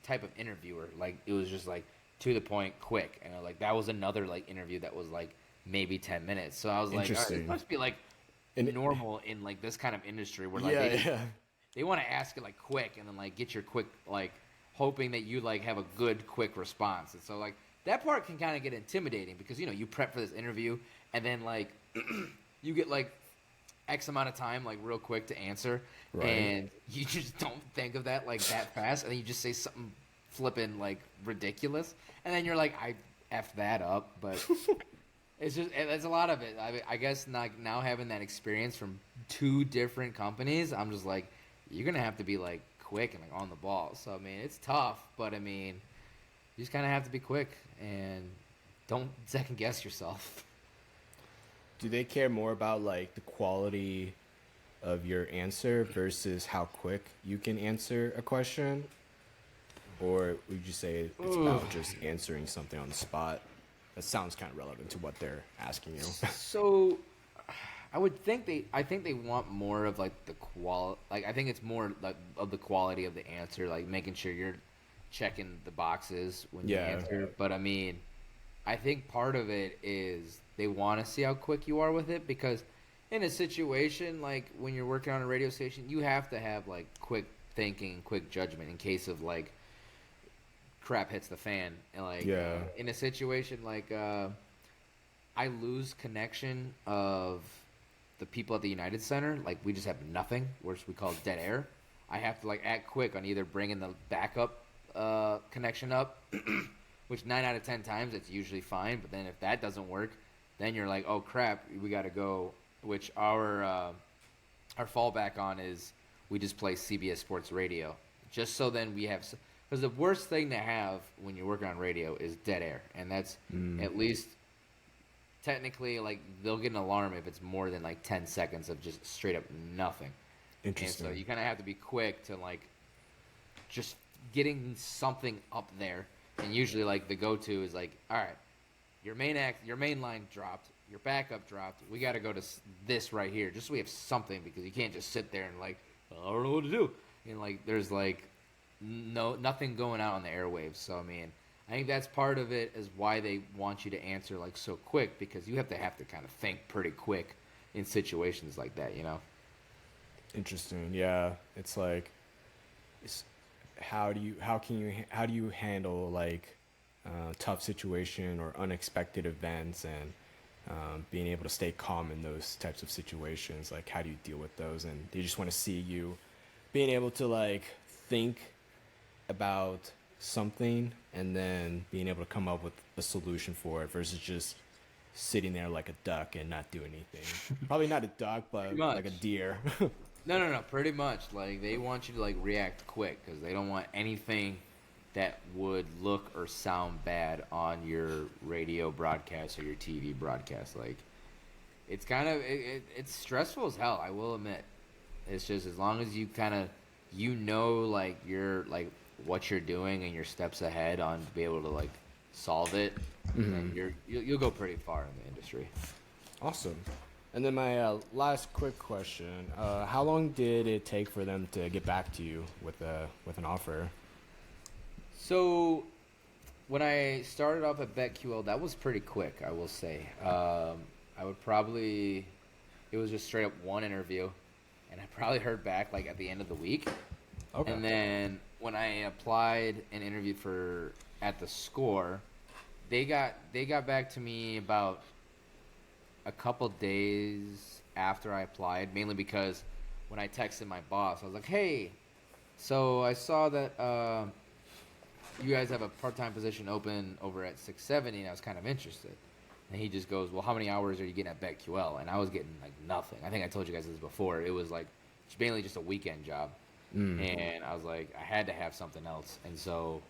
type of interviewer. Like it was just like to the point, quick, and like that was another like interview that was like maybe 10 minutes. So I was like, all right, Interesting. this must be like And- normal in like this kind of industry where like Yeah. they want to ask it like quick and then like get your quick like hoping that you like have a good quick response. And so like that part can kind of get intimidating because you know you prep for this interview and then like you get like X amount of time, like real quick to answer, Right. and you just don't think of that like that fast, and then you just say something flipping like ridiculous, and then you're like, I effed that up, but it's just there's a lot of it. I guess like now having that experience from two different companies, I'm just like, you're gonna have to be like quick and like on the ball. So I mean, it's tough, but I mean, you just kind of have to be quick and don't second guess yourself. Do they care more about like the quality of your answer versus how quick you can answer a question? Or would you say it's about just answering something on the spot? That sounds kind of relevant to what they're asking you. So, I think they want more of like the like I think it's more like of the quality of the answer, like making sure you're checking the boxes when you Yeah. answer. But I mean, I think part of it is they want to see how quick you are with it because in a situation like when you're working on a radio station, you have to have like quick thinking, quick judgment in case of like crap hits the fan. And like Yeah. in a situation like I lose connection of the people at the United Center. Like we just have nothing, which we call dead air. I have to like act quick on either bringing the backup connection up, which 9 out of 10 times it's usually fine. But then if that doesn't work, then you're like, oh crap, we got to go. Which our fallback on is we just play CBS Sports Radio just so then we have. Because the worst thing to have when you're working on radio is dead air, and that's at least technically like they'll get an alarm if it's more than like 10 seconds of just straight up nothing. Interesting. And so you kind of have to be quick to like just getting something up there. And usually like the go-to is like, all right, your main line dropped, your backup dropped. We got to go to this right here, just so we have something, because you can't just sit there and like, I don't know what to do. And like there's like nothing going out on the airwaves. So I mean, I think that's part of it, is why they want you to answer like so quick, because you have to kind of think pretty quick in situations like that, you know. Interesting. Yeah, it's like, how do you handle like tough situation or unexpected events, and being able to stay calm in those types of situations? Like, how do you deal with those? And they just want to see you being able to like think about something and then being able to come up with a solution for it, versus just sitting there like a duck and not do anything. Probably not a duck, but like a deer. No. Pretty much, like they want you to like react quick, because they don't want anything that would look or sound bad on your radio broadcast or your TV broadcast. Like, it's kind of it's stressful as hell, I will admit. It's just, as long as you kind of like you're like what you're doing and your steps ahead on to be able to like solve it, then you'll go pretty far in the industry. Awesome. And then my last quick question: how long did it take for them to get back to you with an offer? So, when I started off at BetQL, that was pretty quick, I will say. It was just straight up one interview, and I probably heard back like at the end of the week. Okay. And then when I applied and interviewed at the Score, they got back to me about a couple days after I applied, mainly because when I texted my boss, I was like, hey, so I saw that you guys have a part-time position open over at 670, and I was kind of interested. And he just goes, well, how many hours are you getting at BetQL? And I was getting like nothing. I think I told you guys this before. It was like mainly just a weekend job. And I was like, I had to have something else. And so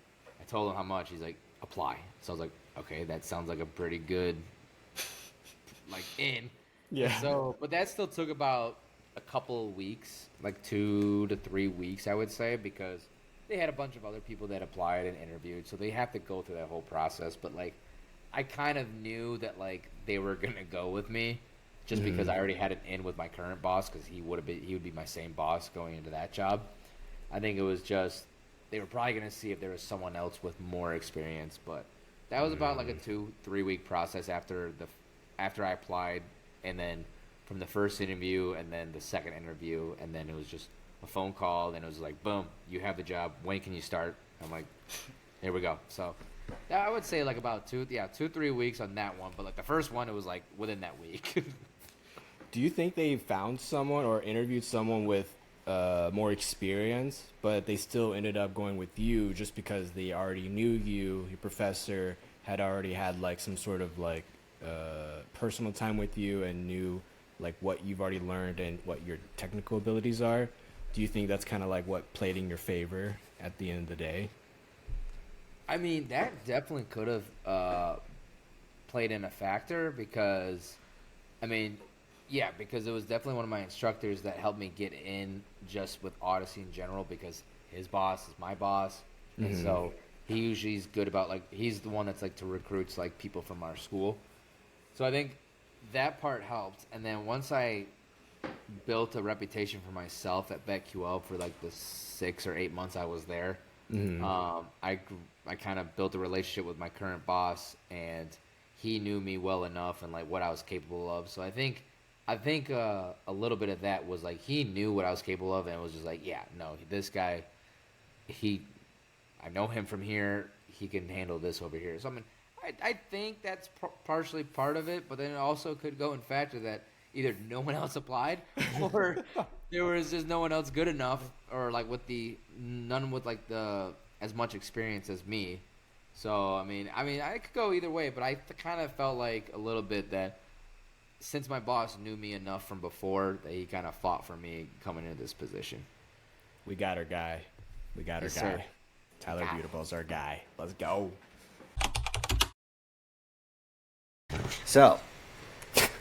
I told him how much. He's like, apply. So I was like, okay, that sounds like a pretty good like in. Yeah. So, but that still took about a couple of weeks, like 2 to 3 weeks, I would say, because they had a bunch of other people that applied and interviewed, so they have to go through that whole process. But like, I kind of knew that like they were gonna go with me, just because I already had an in with my current boss, because he would be my same boss going into that job. I think it was just they were probably gonna see if there was someone else with more experience, but that was about like a 2-3 week process after I applied, and then from the first interview and then the second interview, and then it was just a phone call, and it was like, boom, you have the job. When can you start? I'm like, here we go. So I would say like about 2-3 weeks on that one, but like the first one, it was like within that week. Do you think they found someone or interviewed someone with more experience, but they still ended up going with you just because they already knew you, your professor had already had like some sort of like personal time with you and knew like what you've already learned and what your technical abilities are? Do you think that's kind of like what played in your favor at the end of the day? I mean, that definitely could have played in a factor, because, I mean, yeah, because it was definitely one of my instructors that helped me get in just with Odyssey in general, because his boss is my boss. And so he usually is good about, like, he's the one that's, like, to recruits, like, people from our school. So I think that part helped. And then once I built a reputation for myself at BetQL for, like, the 6 or 8 months I was there, I kind of built a relationship with my current boss, and he knew me well enough and, like, what I was capable of. So I think a little bit of that was, like, he knew what I was capable of, and it was just like, yeah, no, this guy, I know him from here. He can handle this over here. So, I mean, I think that's partially part of it, but then it also could go in factor that either no one else applied, or there was just no one else good enough, or like none with like the as much experience as me. So I mean, I could go either way, but I kind of felt like a little bit that since my boss knew me enough from before, that he kind of fought for me coming into this position. We got our guy. We got Yes, our sir. guy. Tyler Beautiful's our guy. Let's go. So,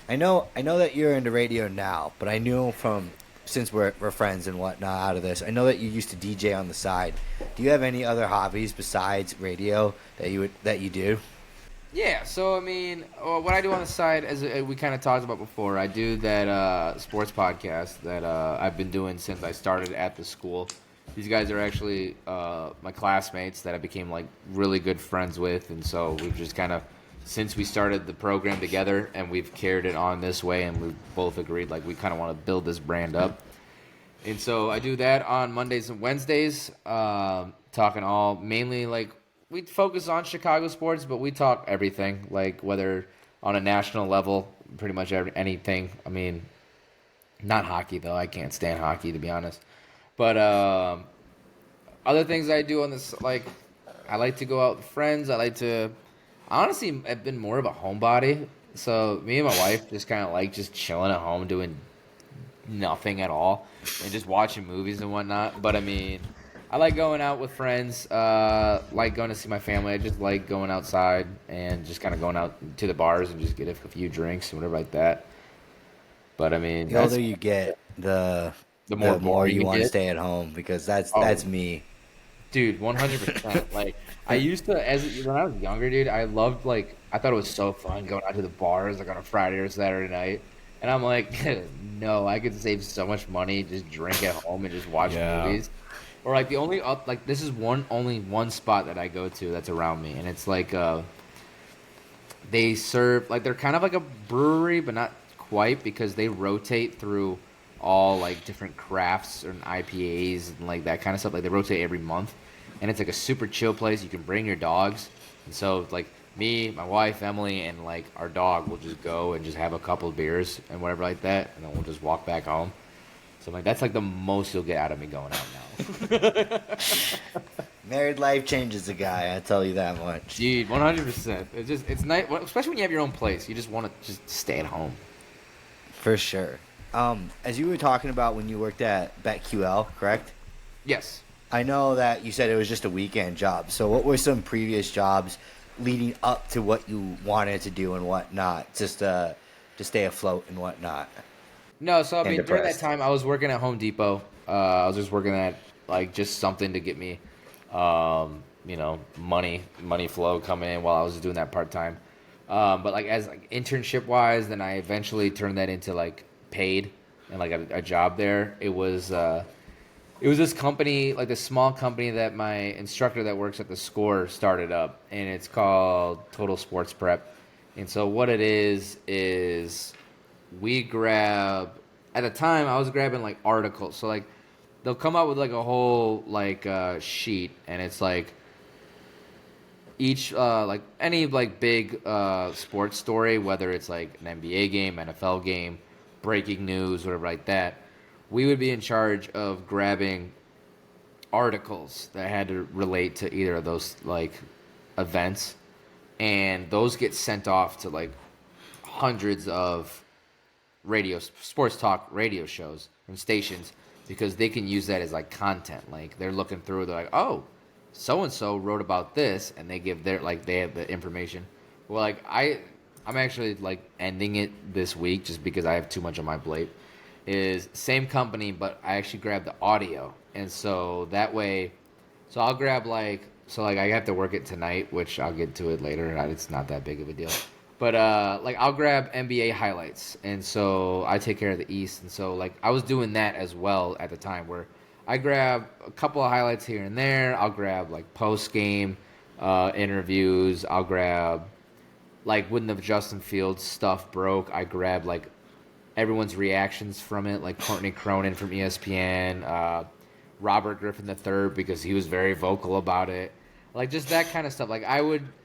I know that you're into radio now, but I knew from since we're friends and whatnot out of this, I know that you used to DJ on the side. Do you have any other hobbies besides radio that you do? Yeah, so I mean, what I do on the side, as we kind of talked about before, I do that sports podcast that I've been doing since I started at the school. These guys are actually my classmates that I became like really good friends with, and so we've just kind of, since we started the program together, and we've carried it on this way, and we've both agreed like we kind of want to build this brand up. And so I do that on Mondays and Wednesdays, talking all mainly like we focus on Chicago sports, but we talk everything, like whether on a national level, pretty much anything. I mean, not hockey though. I can't stand hockey to be honest. But other things I do on this, like I like to go out with friends. I like to, honestly, I've been more of a homebody. So me and my wife just kind of like just chilling at home doing nothing at all and just watching movies and whatnot. But I mean, I like going out with friends, like going to see my family. I just like going outside and just kind of going out to the bars and just get a few drinks and whatever like that. But I mean, The that's older you get, the more more boring you it want to gets. stay at home because that's Oh, me. dude, 100%. Like I used to, as when I was younger, dude, I loved like I thought it was so fun going out to the bars like on a Friday or Saturday night. And I'm like, no, I could save so much money, just drink at home and just watch Yeah. movies. Or like the only like this is only one spot that I go to that's around me, and it's like they serve like they're kind of like a brewery, but not quite because they rotate through all like different crafts and IPAs and like that kind of stuff. Like they rotate every month, and it's like a super chill place. You can bring your dogs, and so like me, my wife, Emily, and like our dog will just go and just have a couple of beers and whatever like that, and then we'll just walk back home. So I'm like, that's like the most you'll get out of me going out now. Married life changes a guy. I tell you that much. Dude, 100%. It's nice, especially when you have your own place. You just want to just stay at home. For sure. As you were talking about when you worked at BetQL, correct? Yes. I know that you said it was just a weekend job. So what were some previous jobs leading up to what you wanted to do and whatnot, just to stay afloat and whatnot? No, so I And mean, during that depressed. time, I was working at Home Depot. I was just working at like just something to get me, money flow coming in while I was doing that part time. But like as like internship wise, then I eventually turned that into like paid and like a job there. It was this company, like this small company that my instructor that works at the score started up, and it's called Total Sports Prep. And so what it is we grab, at the time I was grabbing like articles. So like they'll come out with like a whole like sheet, and it's like each like any like big sports story, whether it's like an NBA game, NFL game, breaking news, whatever like that. We would be in charge of grabbing articles that had to relate to either of those like events, and those get sent off to like hundreds of sports talk radio shows and stations because they can use that as like content. Like they're looking through, they're like, oh, so and so wrote about this, and they give their like they have the information. Well, like I'm actually like ending it this week just because I have too much on my plate. Is same company, but I actually grabbed the audio, and so that way, so I'll grab like I have to work it tonight, which I'll get to it later, and it's not that big of a deal. But like I'll grab NBA highlights, and so I take care of the East, and so like I was doing that as well at the time, where I grab a couple of highlights here and there. I'll grab like post game interviews. I'll grab like when the Justin Fields stuff broke. I grabbed like everyone's reactions from it, like Courtney Cronin from ESPN, Robert Griffin III because he was very vocal about it, like just that kind of stuff. Like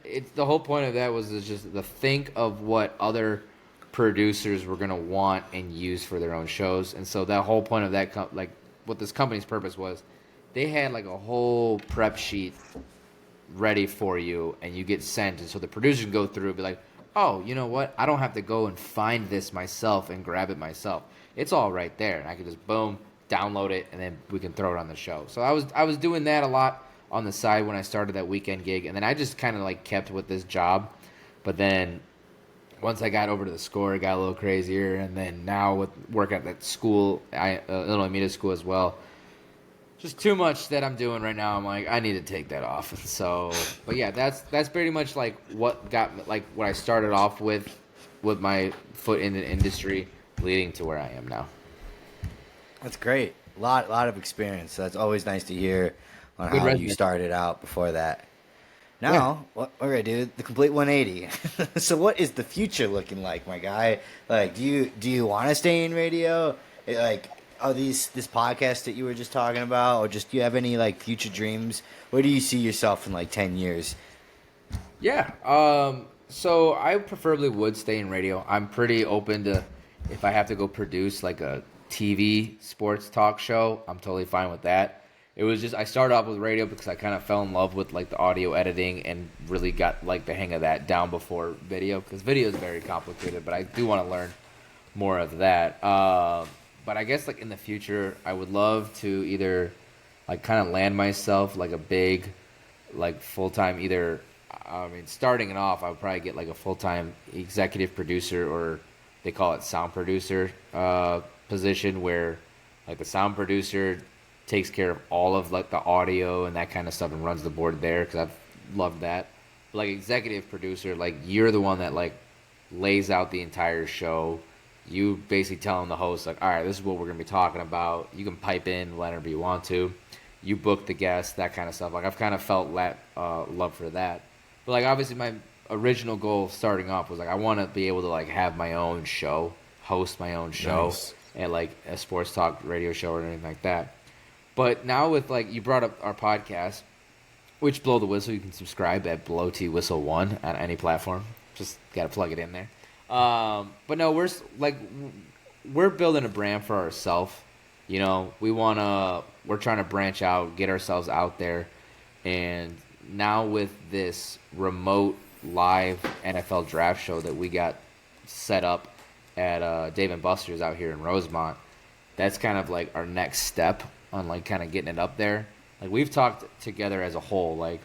it's the whole point of that was just to think of what other producers were gonna want and use for their own shows, and so that whole point of that like what this company's purpose was, they had like a whole prep sheet ready for you, and you get sent, and so the producer can go through and be like, oh, you know what? I don't have to go and find this myself and grab it myself. It's all right there, and I can just boom, download it, and then we can throw it on the show. So I was doing that a lot on the side when I started that weekend gig, and then I just kind of like kept with this job. But then once I got over to the Score, it got a little crazier, and then now with work at that school, Illinois Media School as well, just too much that I'm doing right now. I'm like, I need to take that off. So, but yeah, that's pretty much like what got like what I started off with my foot in the industry, leading to where I am now. That's great. Lot of experience. That's always nice to hear on Good how resume. you started out before that. Now, what we're gonna do the complete 180. So, what is the future looking like, my guy? Like, do you want to stay in radio? Like, are this podcast that you were just talking about, or just do you have any like future dreams? Where do you see yourself in like 10 years? Yeah. So I preferably would stay in radio. I'm pretty open to if I have to go produce like a TV sports talk show, I'm totally fine with that. It was just I started off with radio because I kind of fell in love with like the audio editing and really got like the hang of that down before video, because video is very complicated, but I do want to learn more of that. But I guess like in the future, I would love to either like kind of land myself like a big like full-time either. I mean, starting it off, I would probably get like a full-time executive producer, or they call it sound producer position, where like the sound producer takes care of all of like the audio and that kind of stuff and runs the board there, because I've loved that. But, like executive producer, like you're the one that like lays out the entire show. You basically telling the host like, all right, this is what we're gonna be talking about. You can pipe in whenever you want to. You book the guests, that kind of stuff. Like I've kind of felt love for that. But like obviously my original goal starting off was like I want to be able to like have my own show, host my own show, Nice. and like a sports talk radio show or anything like that. But now with like you brought up our podcast, which Blow the Whistle, you can subscribe at Blow T Whistle 1 on any platform. Just gotta plug it in there. But no, we're building a brand for ourselves. You know, we're trying to branch out, get ourselves out there, and now with this remote live NFL draft show that we got set up at Dave & Buster's out here in Rosemont, that's kind of like our next step on like kind of getting it up there. Like we've talked together as a whole, like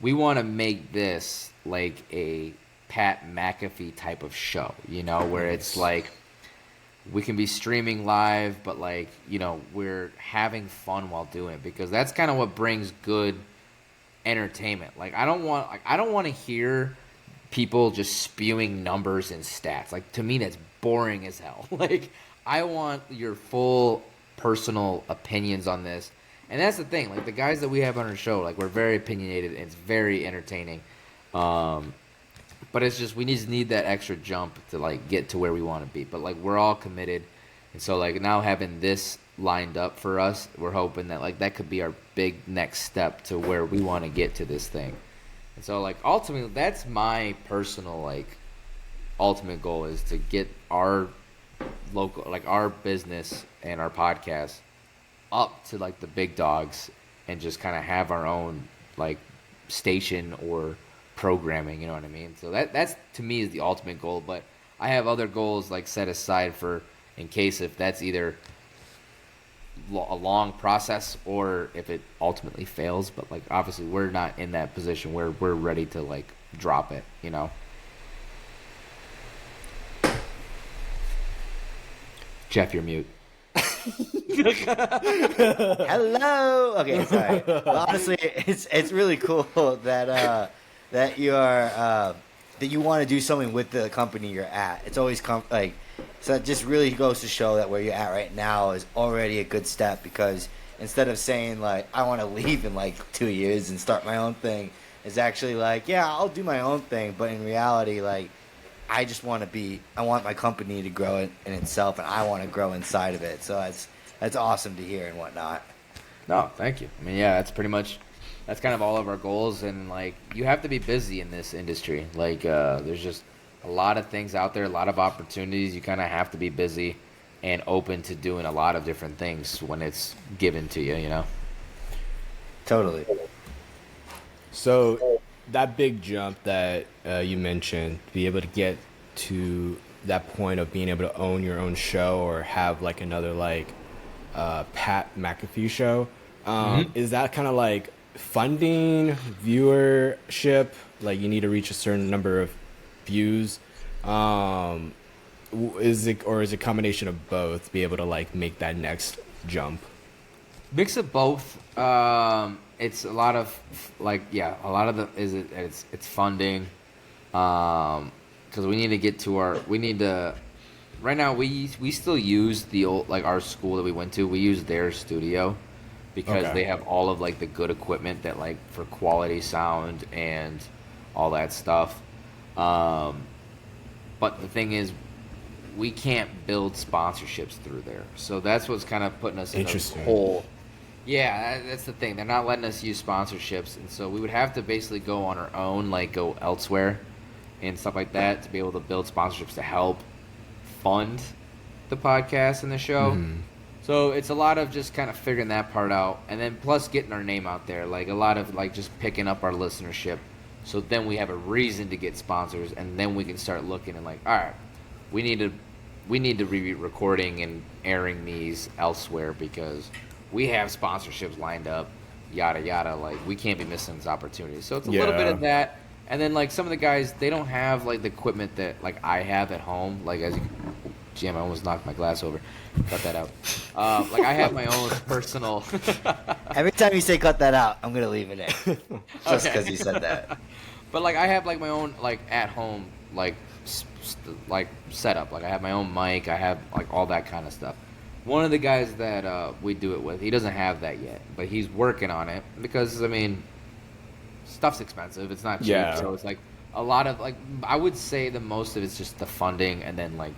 we want to make this like a Pat McAfee type of show, you know, where it's like we can be streaming live, but like, you know, we're having fun while doing it, because that's kind of what brings good entertainment. Like I don't want to hear people just spewing numbers and stats. Like to me that's boring as hell. Like I want your full personal opinions on this. And that's the thing, like the guys that we have on our show, like we're very opinionated and it's very entertaining. But it's just we just need that extra jump to like get to where we want to be. But like we're all committed. And so like now having this lined up for us, we're hoping that like that could be our big next step to where we want to get to this thing. And so like ultimately that's my personal like ultimate goal, is to get our local, like our business and our podcast up to like the big dogs and just kind of have our own like station or programming, you know what I mean? So that's to me is the ultimate goal. But I have other goals like set aside for in case if that's either a long process or if it ultimately fails. But like obviously we're not in that position where we're ready to like drop it, you know. Jeff, you're mute. Hello. Okay, sorry. Well, honestly, it's really cool that that you are that you want to do something with the company you're at. It's always like so. It just really goes to show that where you're at right now is already a good step, because instead of saying like I want to leave in like 2 years and start my own thing, it's actually like yeah, I'll do my own thing, but in reality like I just want I want my company to grow in itself, and I want to grow inside of it. So that's awesome to hear and whatnot. No, thank you. I mean, yeah, that's kind of all of our goals, and like you have to be busy in this industry. Like there's just a lot of things out there, a lot of opportunities. You kind of have to be busy and open to doing a lot of different things when it's given to you, you know? Totally. So that big jump that you mentioned, to be able to get to that point of being able to own your own show or have like another like Pat McAfee show. Is that kind of like funding, viewership? Like you need to reach a certain number of views. Is it a combination of both? To be able to like make that next jump. Mix of both. It's a lot of a lot of it's funding. Because we need to get to right now we still use the old, like our school that we went to, we use their studio because they have all of like the good equipment that like for quality sound and all that stuff. But the thing is, we can't build sponsorships through there. So that's what's kind of putting us in a hole. Yeah, that's the thing. They're not letting us use sponsorships. And so we would have to basically go on our own, like go elsewhere and stuff like that to be able to build sponsorships to help fund the podcast and the show. So it's a lot of just kind of figuring that part out. And then plus getting our name out there. Like a lot of like just picking up our listenership. So then we have a reason to get sponsors. And then we can start looking and like, all right, we need to be recording and airing these elsewhere because we have sponsorships lined up, yada yada. Like we can't be missing this opportunity. So it's a little bit of that, and then like some of the guys, they don't have like the equipment that like I have at home. Like I almost knocked my glass over. Cut that out. Like I have my own personal. Every time you say cut that out, I'm gonna leave it in, just because you said that. But like I have like my own like at home like setup. Like I have my own mic. I have like all that kind of stuff. One of the guys that we do it with, he doesn't have that yet, but he's working on it because I mean, stuff's expensive. It's not cheap, so it's like a lot of like I would say the most of it's just the funding and then like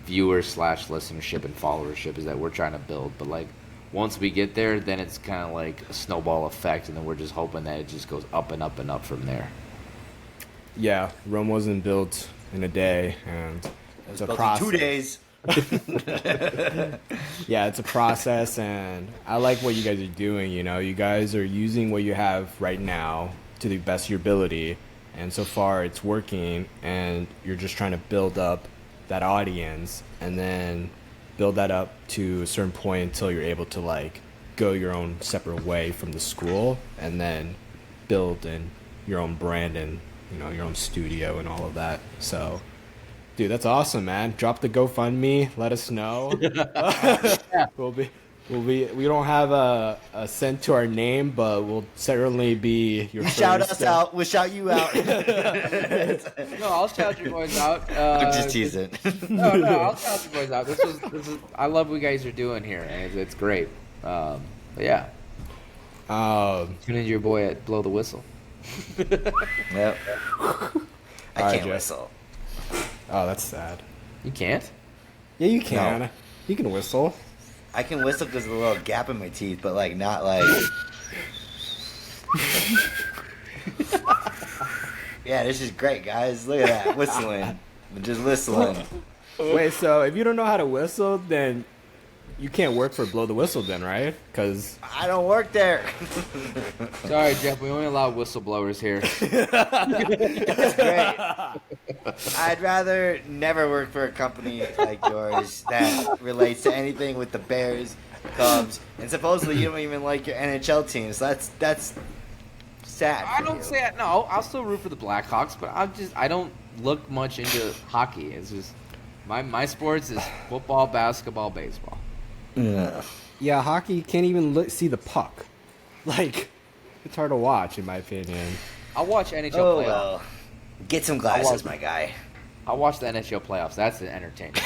viewers / listenership and followership is that we're trying to build. But like once we get there, then it's kind of like a snowball effect, and then we're just hoping that it just goes up and up and up from there. Yeah, Rome wasn't built in a day, and it's a process. 2 days. Yeah, it's a process, and I like what you guys are doing. You know, you guys are using what you have right now to the best of your ability, and so far it's working, and you're just trying to build up that audience and then build that up to a certain point until you're able to like go your own separate way from the school and then build in your own brand and, you know, your own studio and all of that. So dude, that's awesome, man. Drop the GoFundMe. Let us know. We don't have a cent to our name, but we'll certainly be your first. Shout us out. We'll shout you out. No, I'll shout you boys out. I'm just teasing. No, I'll shout you boys out. This is. I love what you guys are doing here, and it's great. But yeah. Tune into your boy at Blow the Whistle. Yep. I can't whistle. Oh, that's sad. You can't? Yeah, you can. No. You can whistle. I can whistle because of the little gap in my teeth, but like not like. Yeah, this is great, guys. Look at that whistling. I'm just whistling. Wait, so if you don't know how to whistle, then you can't work for Blow the Whistle, then, right? Because I don't work there. Sorry, Jeff. We only allow whistleblowers here. That's great. I'd rather never work for a company like yours that relates to anything with the Bears, Cubs, and supposedly you don't even like your NHL teams. That's sad. I don't say it. No, I'll still root for the Blackhawks, but I don't look much into hockey. It's just my sports is football, basketball, baseball. yeah, hockey you can't even see the puck. Like, it's hard to watch, in my opinion. I'll watch NHL playoffs. Well. Get some glasses, my guy. I'll watch the NHL playoffs. That's entertaining.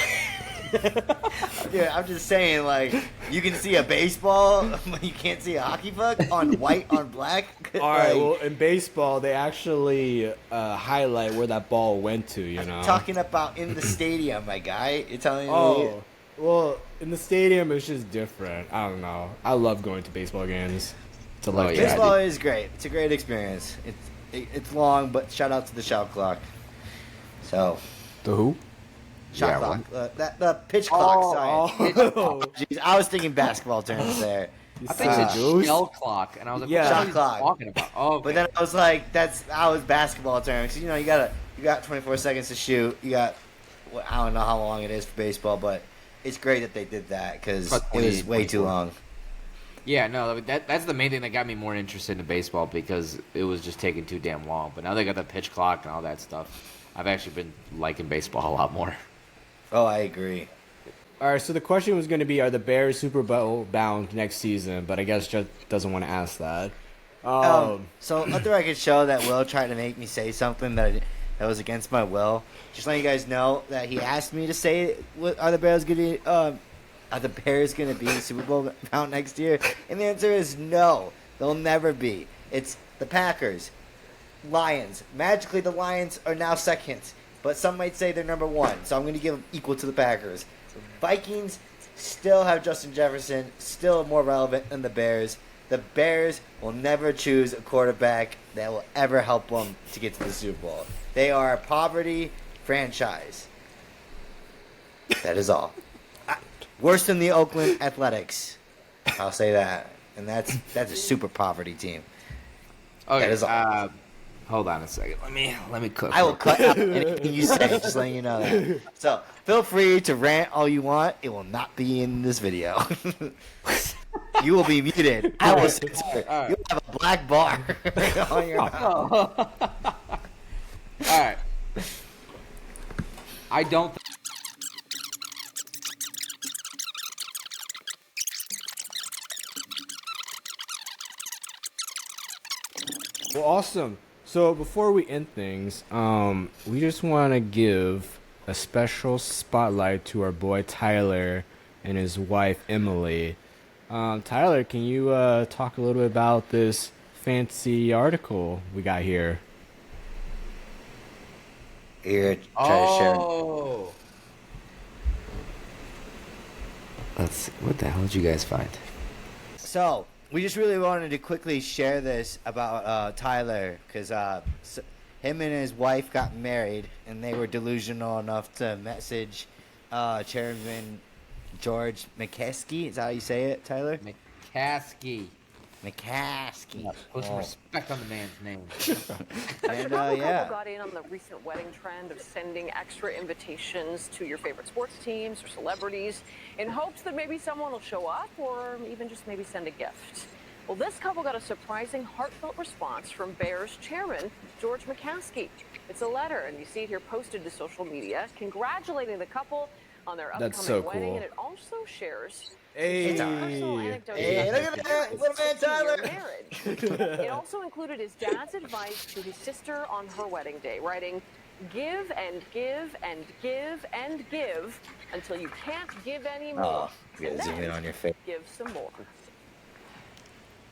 Yeah, I'm just saying, like, you can see a baseball, but you can't see a hockey puck on white on black. All right, well, in baseball, they actually highlight where that ball went to, you know? Talking about in the stadium, my guy. You're telling me. Oh, well, in the stadium, it's just different. I don't know. I love going to baseball games. To like Baseball is great. It's a great experience. It's long, but shout out to the shot clock. So. The who? Shot clock. The pitch clock, sorry. Jeez, I was thinking basketball terms there. I think it's a shell clock, and I was like, yeah. what Shot are clock. you talking about? Oh, okay. But then I was like, I was basketball terms. You know, you got 24 seconds to shoot. You got, I don't know how long it is for baseball, but it's great that they did that because About it was way 28, too 24. long. Yeah, no, I mean, that's the main thing that got me more interested in baseball because it was just taking too damn long. But now they got the pitch clock and all that stuff. I've actually been liking baseball a lot more. Oh, I agree. All right, so the question was going to be, are the Bears Super Bowl bound next season? But I guess Jeff doesn't want to ask that. So on the record show that Will tried to make me say something that was against my will. Just letting you guys know that he asked me to say, "Are the Bears going to be Super Bowl bound next year?" And the answer is no. They'll never be. It's the Packers, Lions. Magically, the Lions are now second, but some might say they're number one. So I'm going to give them equal to the Packers. Vikings still have Justin Jefferson, still more relevant than the Bears. The Bears will never choose a quarterback that will ever help them to get to the Super Bowl. They are a poverty franchise. That is all. Worse than the Oakland Athletics. I'll say that. And that's a super poverty team. Okay, That is all. hold on a second. Let me cook. I will cut out anything you say, just letting you know that. So feel free to rant all you want. It will not be in this video. You will be muted. I will censor it. All right. You'll have a black bar on your mouth. All right. I don't. Well, awesome. So before we end things, we just want to give a special spotlight to our boy Tyler and his wife Emily. Tyler, can you talk a little bit about this fancy article we got here? Here, try to share. Oh. Let's see. What the hell did you guys find? So, we just really wanted to quickly share this about Tyler, because him and his wife got married, and they were delusional enough to message Chairman George McCaskey. Is that how you say it, Tyler? McCaskey. McCaskey. Put some respect on the man's name. And Chicago yeah. couple got in on the recent wedding trend of sending extra invitations to your favorite sports teams or celebrities in hopes that maybe someone will show up or even just maybe send a gift. Well, this couple got a surprising, heartfelt response from Bears chairman George McCaskey. It's a letter, and you see it here posted to social media, congratulating the couple on their upcoming That's so wedding, cool. and it also shares Hey. personal anecdotes Hey, about look at his that, parents' little man 15-year Tyler. marriage. It also included his dad's advice to his sister on her wedding day, writing, "Give and give and give and give until you can't give anymore. Oh, you And gotta zoom in then on your face. give some more."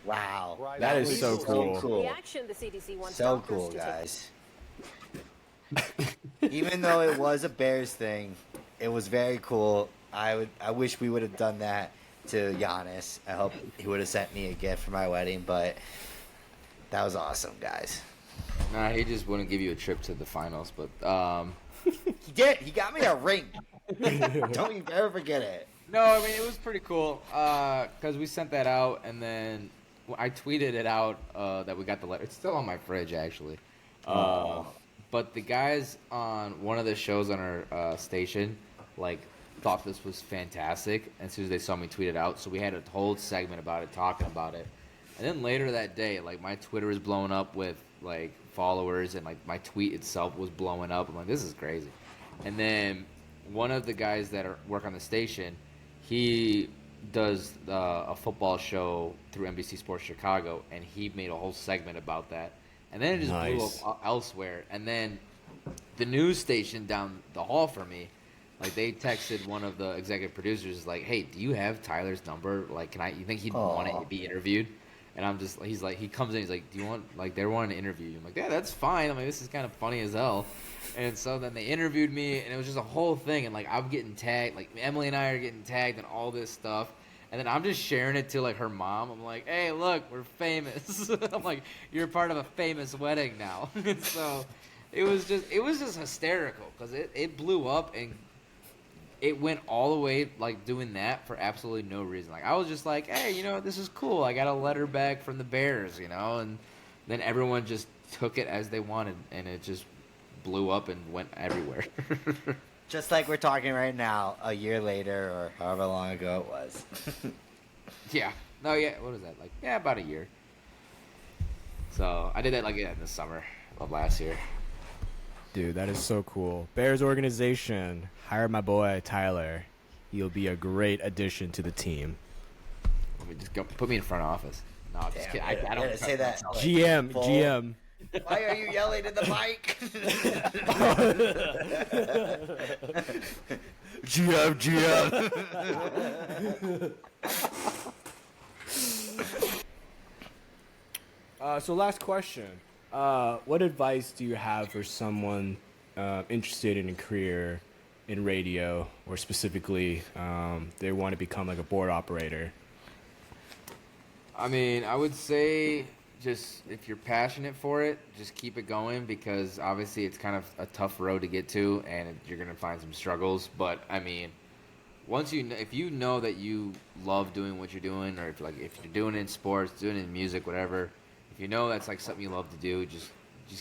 Wow. That is so cool. The action the CDC wants So doctors cool, to take. guys. Even though it was a Bears thing, it was very cool. I wish we would have done that to Giannis. I hope he would have sent me a gift for my wedding, but that was awesome, guys. Nah, he just wouldn't give you a trip to the finals, but He did. He got me a ring. Don't you ever forget it. no, I mean it was pretty cool because we sent that out and then I tweeted it out that we got the letter. It's still on my fridge actually. But the guys on one of the shows on our station like thought this was fantastic as soon as they saw me tweet it out. So we had a whole segment about it, talking about it. And then later that day, like my Twitter was blowing up with like followers and like my tweet itself was blowing up. I'm like, this is crazy. And then one of the guys that work on the station, he does a football show through NBC Sports Chicago, and he made a whole segment about that. And then it just blew Nice. up elsewhere. And then the news station down the hall from me, like they texted one of the executive producers, like, "Hey, do you have Tyler's number? Like, you think he'd want to be interviewed?" And I'm just, he's like, he comes in, he's like, "Do you want, like, they're wanting to interview you?" I'm like, "Yeah, that's fine. I mean, this is kind of funny as hell." And so then they interviewed me, and it was just a whole thing. And like, I'm getting tagged, like Emily and I are getting tagged and all this stuff. And then I'm just sharing it to like her mom. I'm like, "Hey, look, we're famous." I'm like, "You're part of a famous wedding now." And so it was just hysterical because it blew up and it went all the way like doing that for absolutely no reason. Like I was just like, "Hey, this is cool. I got a letter back from the Bears, and then everyone just took it as they wanted, and it just blew up and went everywhere." Just like we're talking right now, a year later or however long ago it was. Yeah. No, yeah. What was that? Like, yeah, about a year. So I did that like in the summer of last year. Dude, that is so cool. Bears organization, hire my boy Tyler. He'll be a great addition to the team. Let me just go put me in front office. No, I'm just kidding. I Yeah, don't say that. myself. Like, GM, full- GM. Why are you yelling in the mic? So last question. What advice do you have for someone interested in a career in radio, or specifically they want to become like a board operator? I mean, I would say just if you're passionate for it, just keep it going because obviously it's kind of a tough road to get to, and you're gonna find some struggles. But I mean, if you know that you love doing what you're doing, or if you're doing it in sports, doing it in music, whatever, if you know that's like something you love to do, just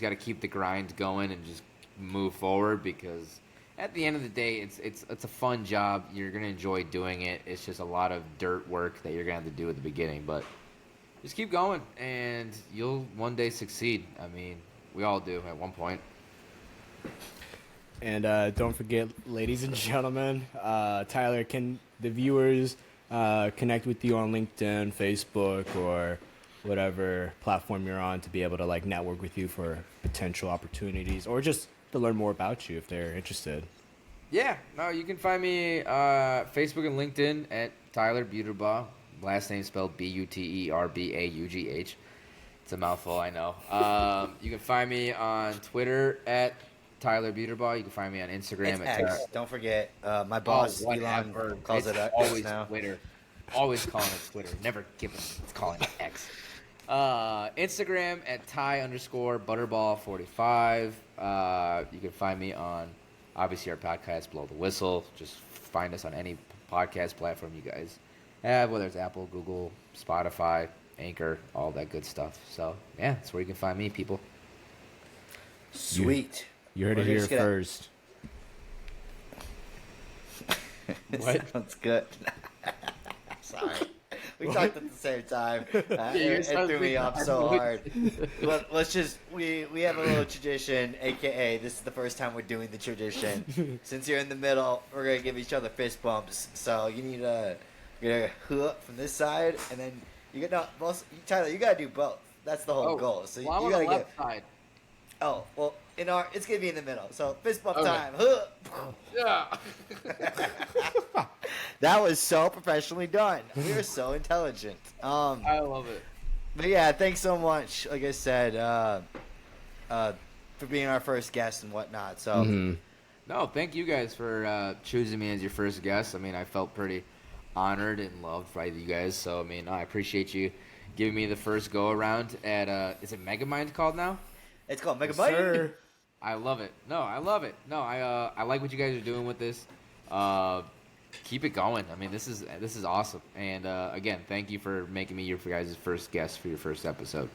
got to keep the grind going and just move forward because at the end of the day, it's a fun job. You're gonna enjoy doing it. It's just a lot of dirt work that you're gonna have to do at the beginning, but just keep going and you'll one day succeed. I mean, we all do at one point. And don't forget, ladies and gentlemen, Tyler, can the viewers connect with you on LinkedIn, Facebook, or whatever platform you're on to be able to like network with you for potential opportunities, or just to learn more about you if they're interested? Yeah, no, you can find me Facebook and LinkedIn at Tyler Buterbaugh. Last name spelled Buterbaughh. It's a mouthful, I know. You can find me on Twitter at Tyler Buterbaugh. You can find me on Instagram It's at X. Don't forget, my boss Elon calls it X always now. Twitter. Always calling it Twitter. Never giving it's calling it X. Instagram at Ty_Butterball45. You can find me on obviously our podcast Blow the Whistle. Just find us on any podcast platform you guys have, whether it's Apple, Google, Spotify, Anchor, all that good stuff. So yeah, that's where you can find me, people. Sweet. You heard it We're here just gonna- first. What? Sounds good. Sorry. We talked at the same time. It threw me off so hard. But let's just we have a little tradition, aka this is the first time we're doing the tradition. Since you're in the middle, we're gonna give each other fist bumps. So you need you're gonna hook from this side, and then you get no both. Tyler, you gotta do both. That's the whole goal. So well, I'm you on gotta the left side. Oh well, it's gonna be in the middle. So fist bump Okay. time. Huh. Yeah. That was so professionally done. We are so intelligent. I love it. But yeah, thanks so much. Like I said, for being our first guest and whatnot. So No, thank you guys for choosing me as your first guest. I mean, I felt pretty honored and loved by you guys. So, I mean, I appreciate you giving me the first go around at, is it MegaMynd called now? it's called Yes, MegaMynd. sir. I love it. No, I love it. No, I like what you guys are doing with this. Keep it going. I mean, this is awesome. And again, thank you for making me your guys' first guest for your first episode.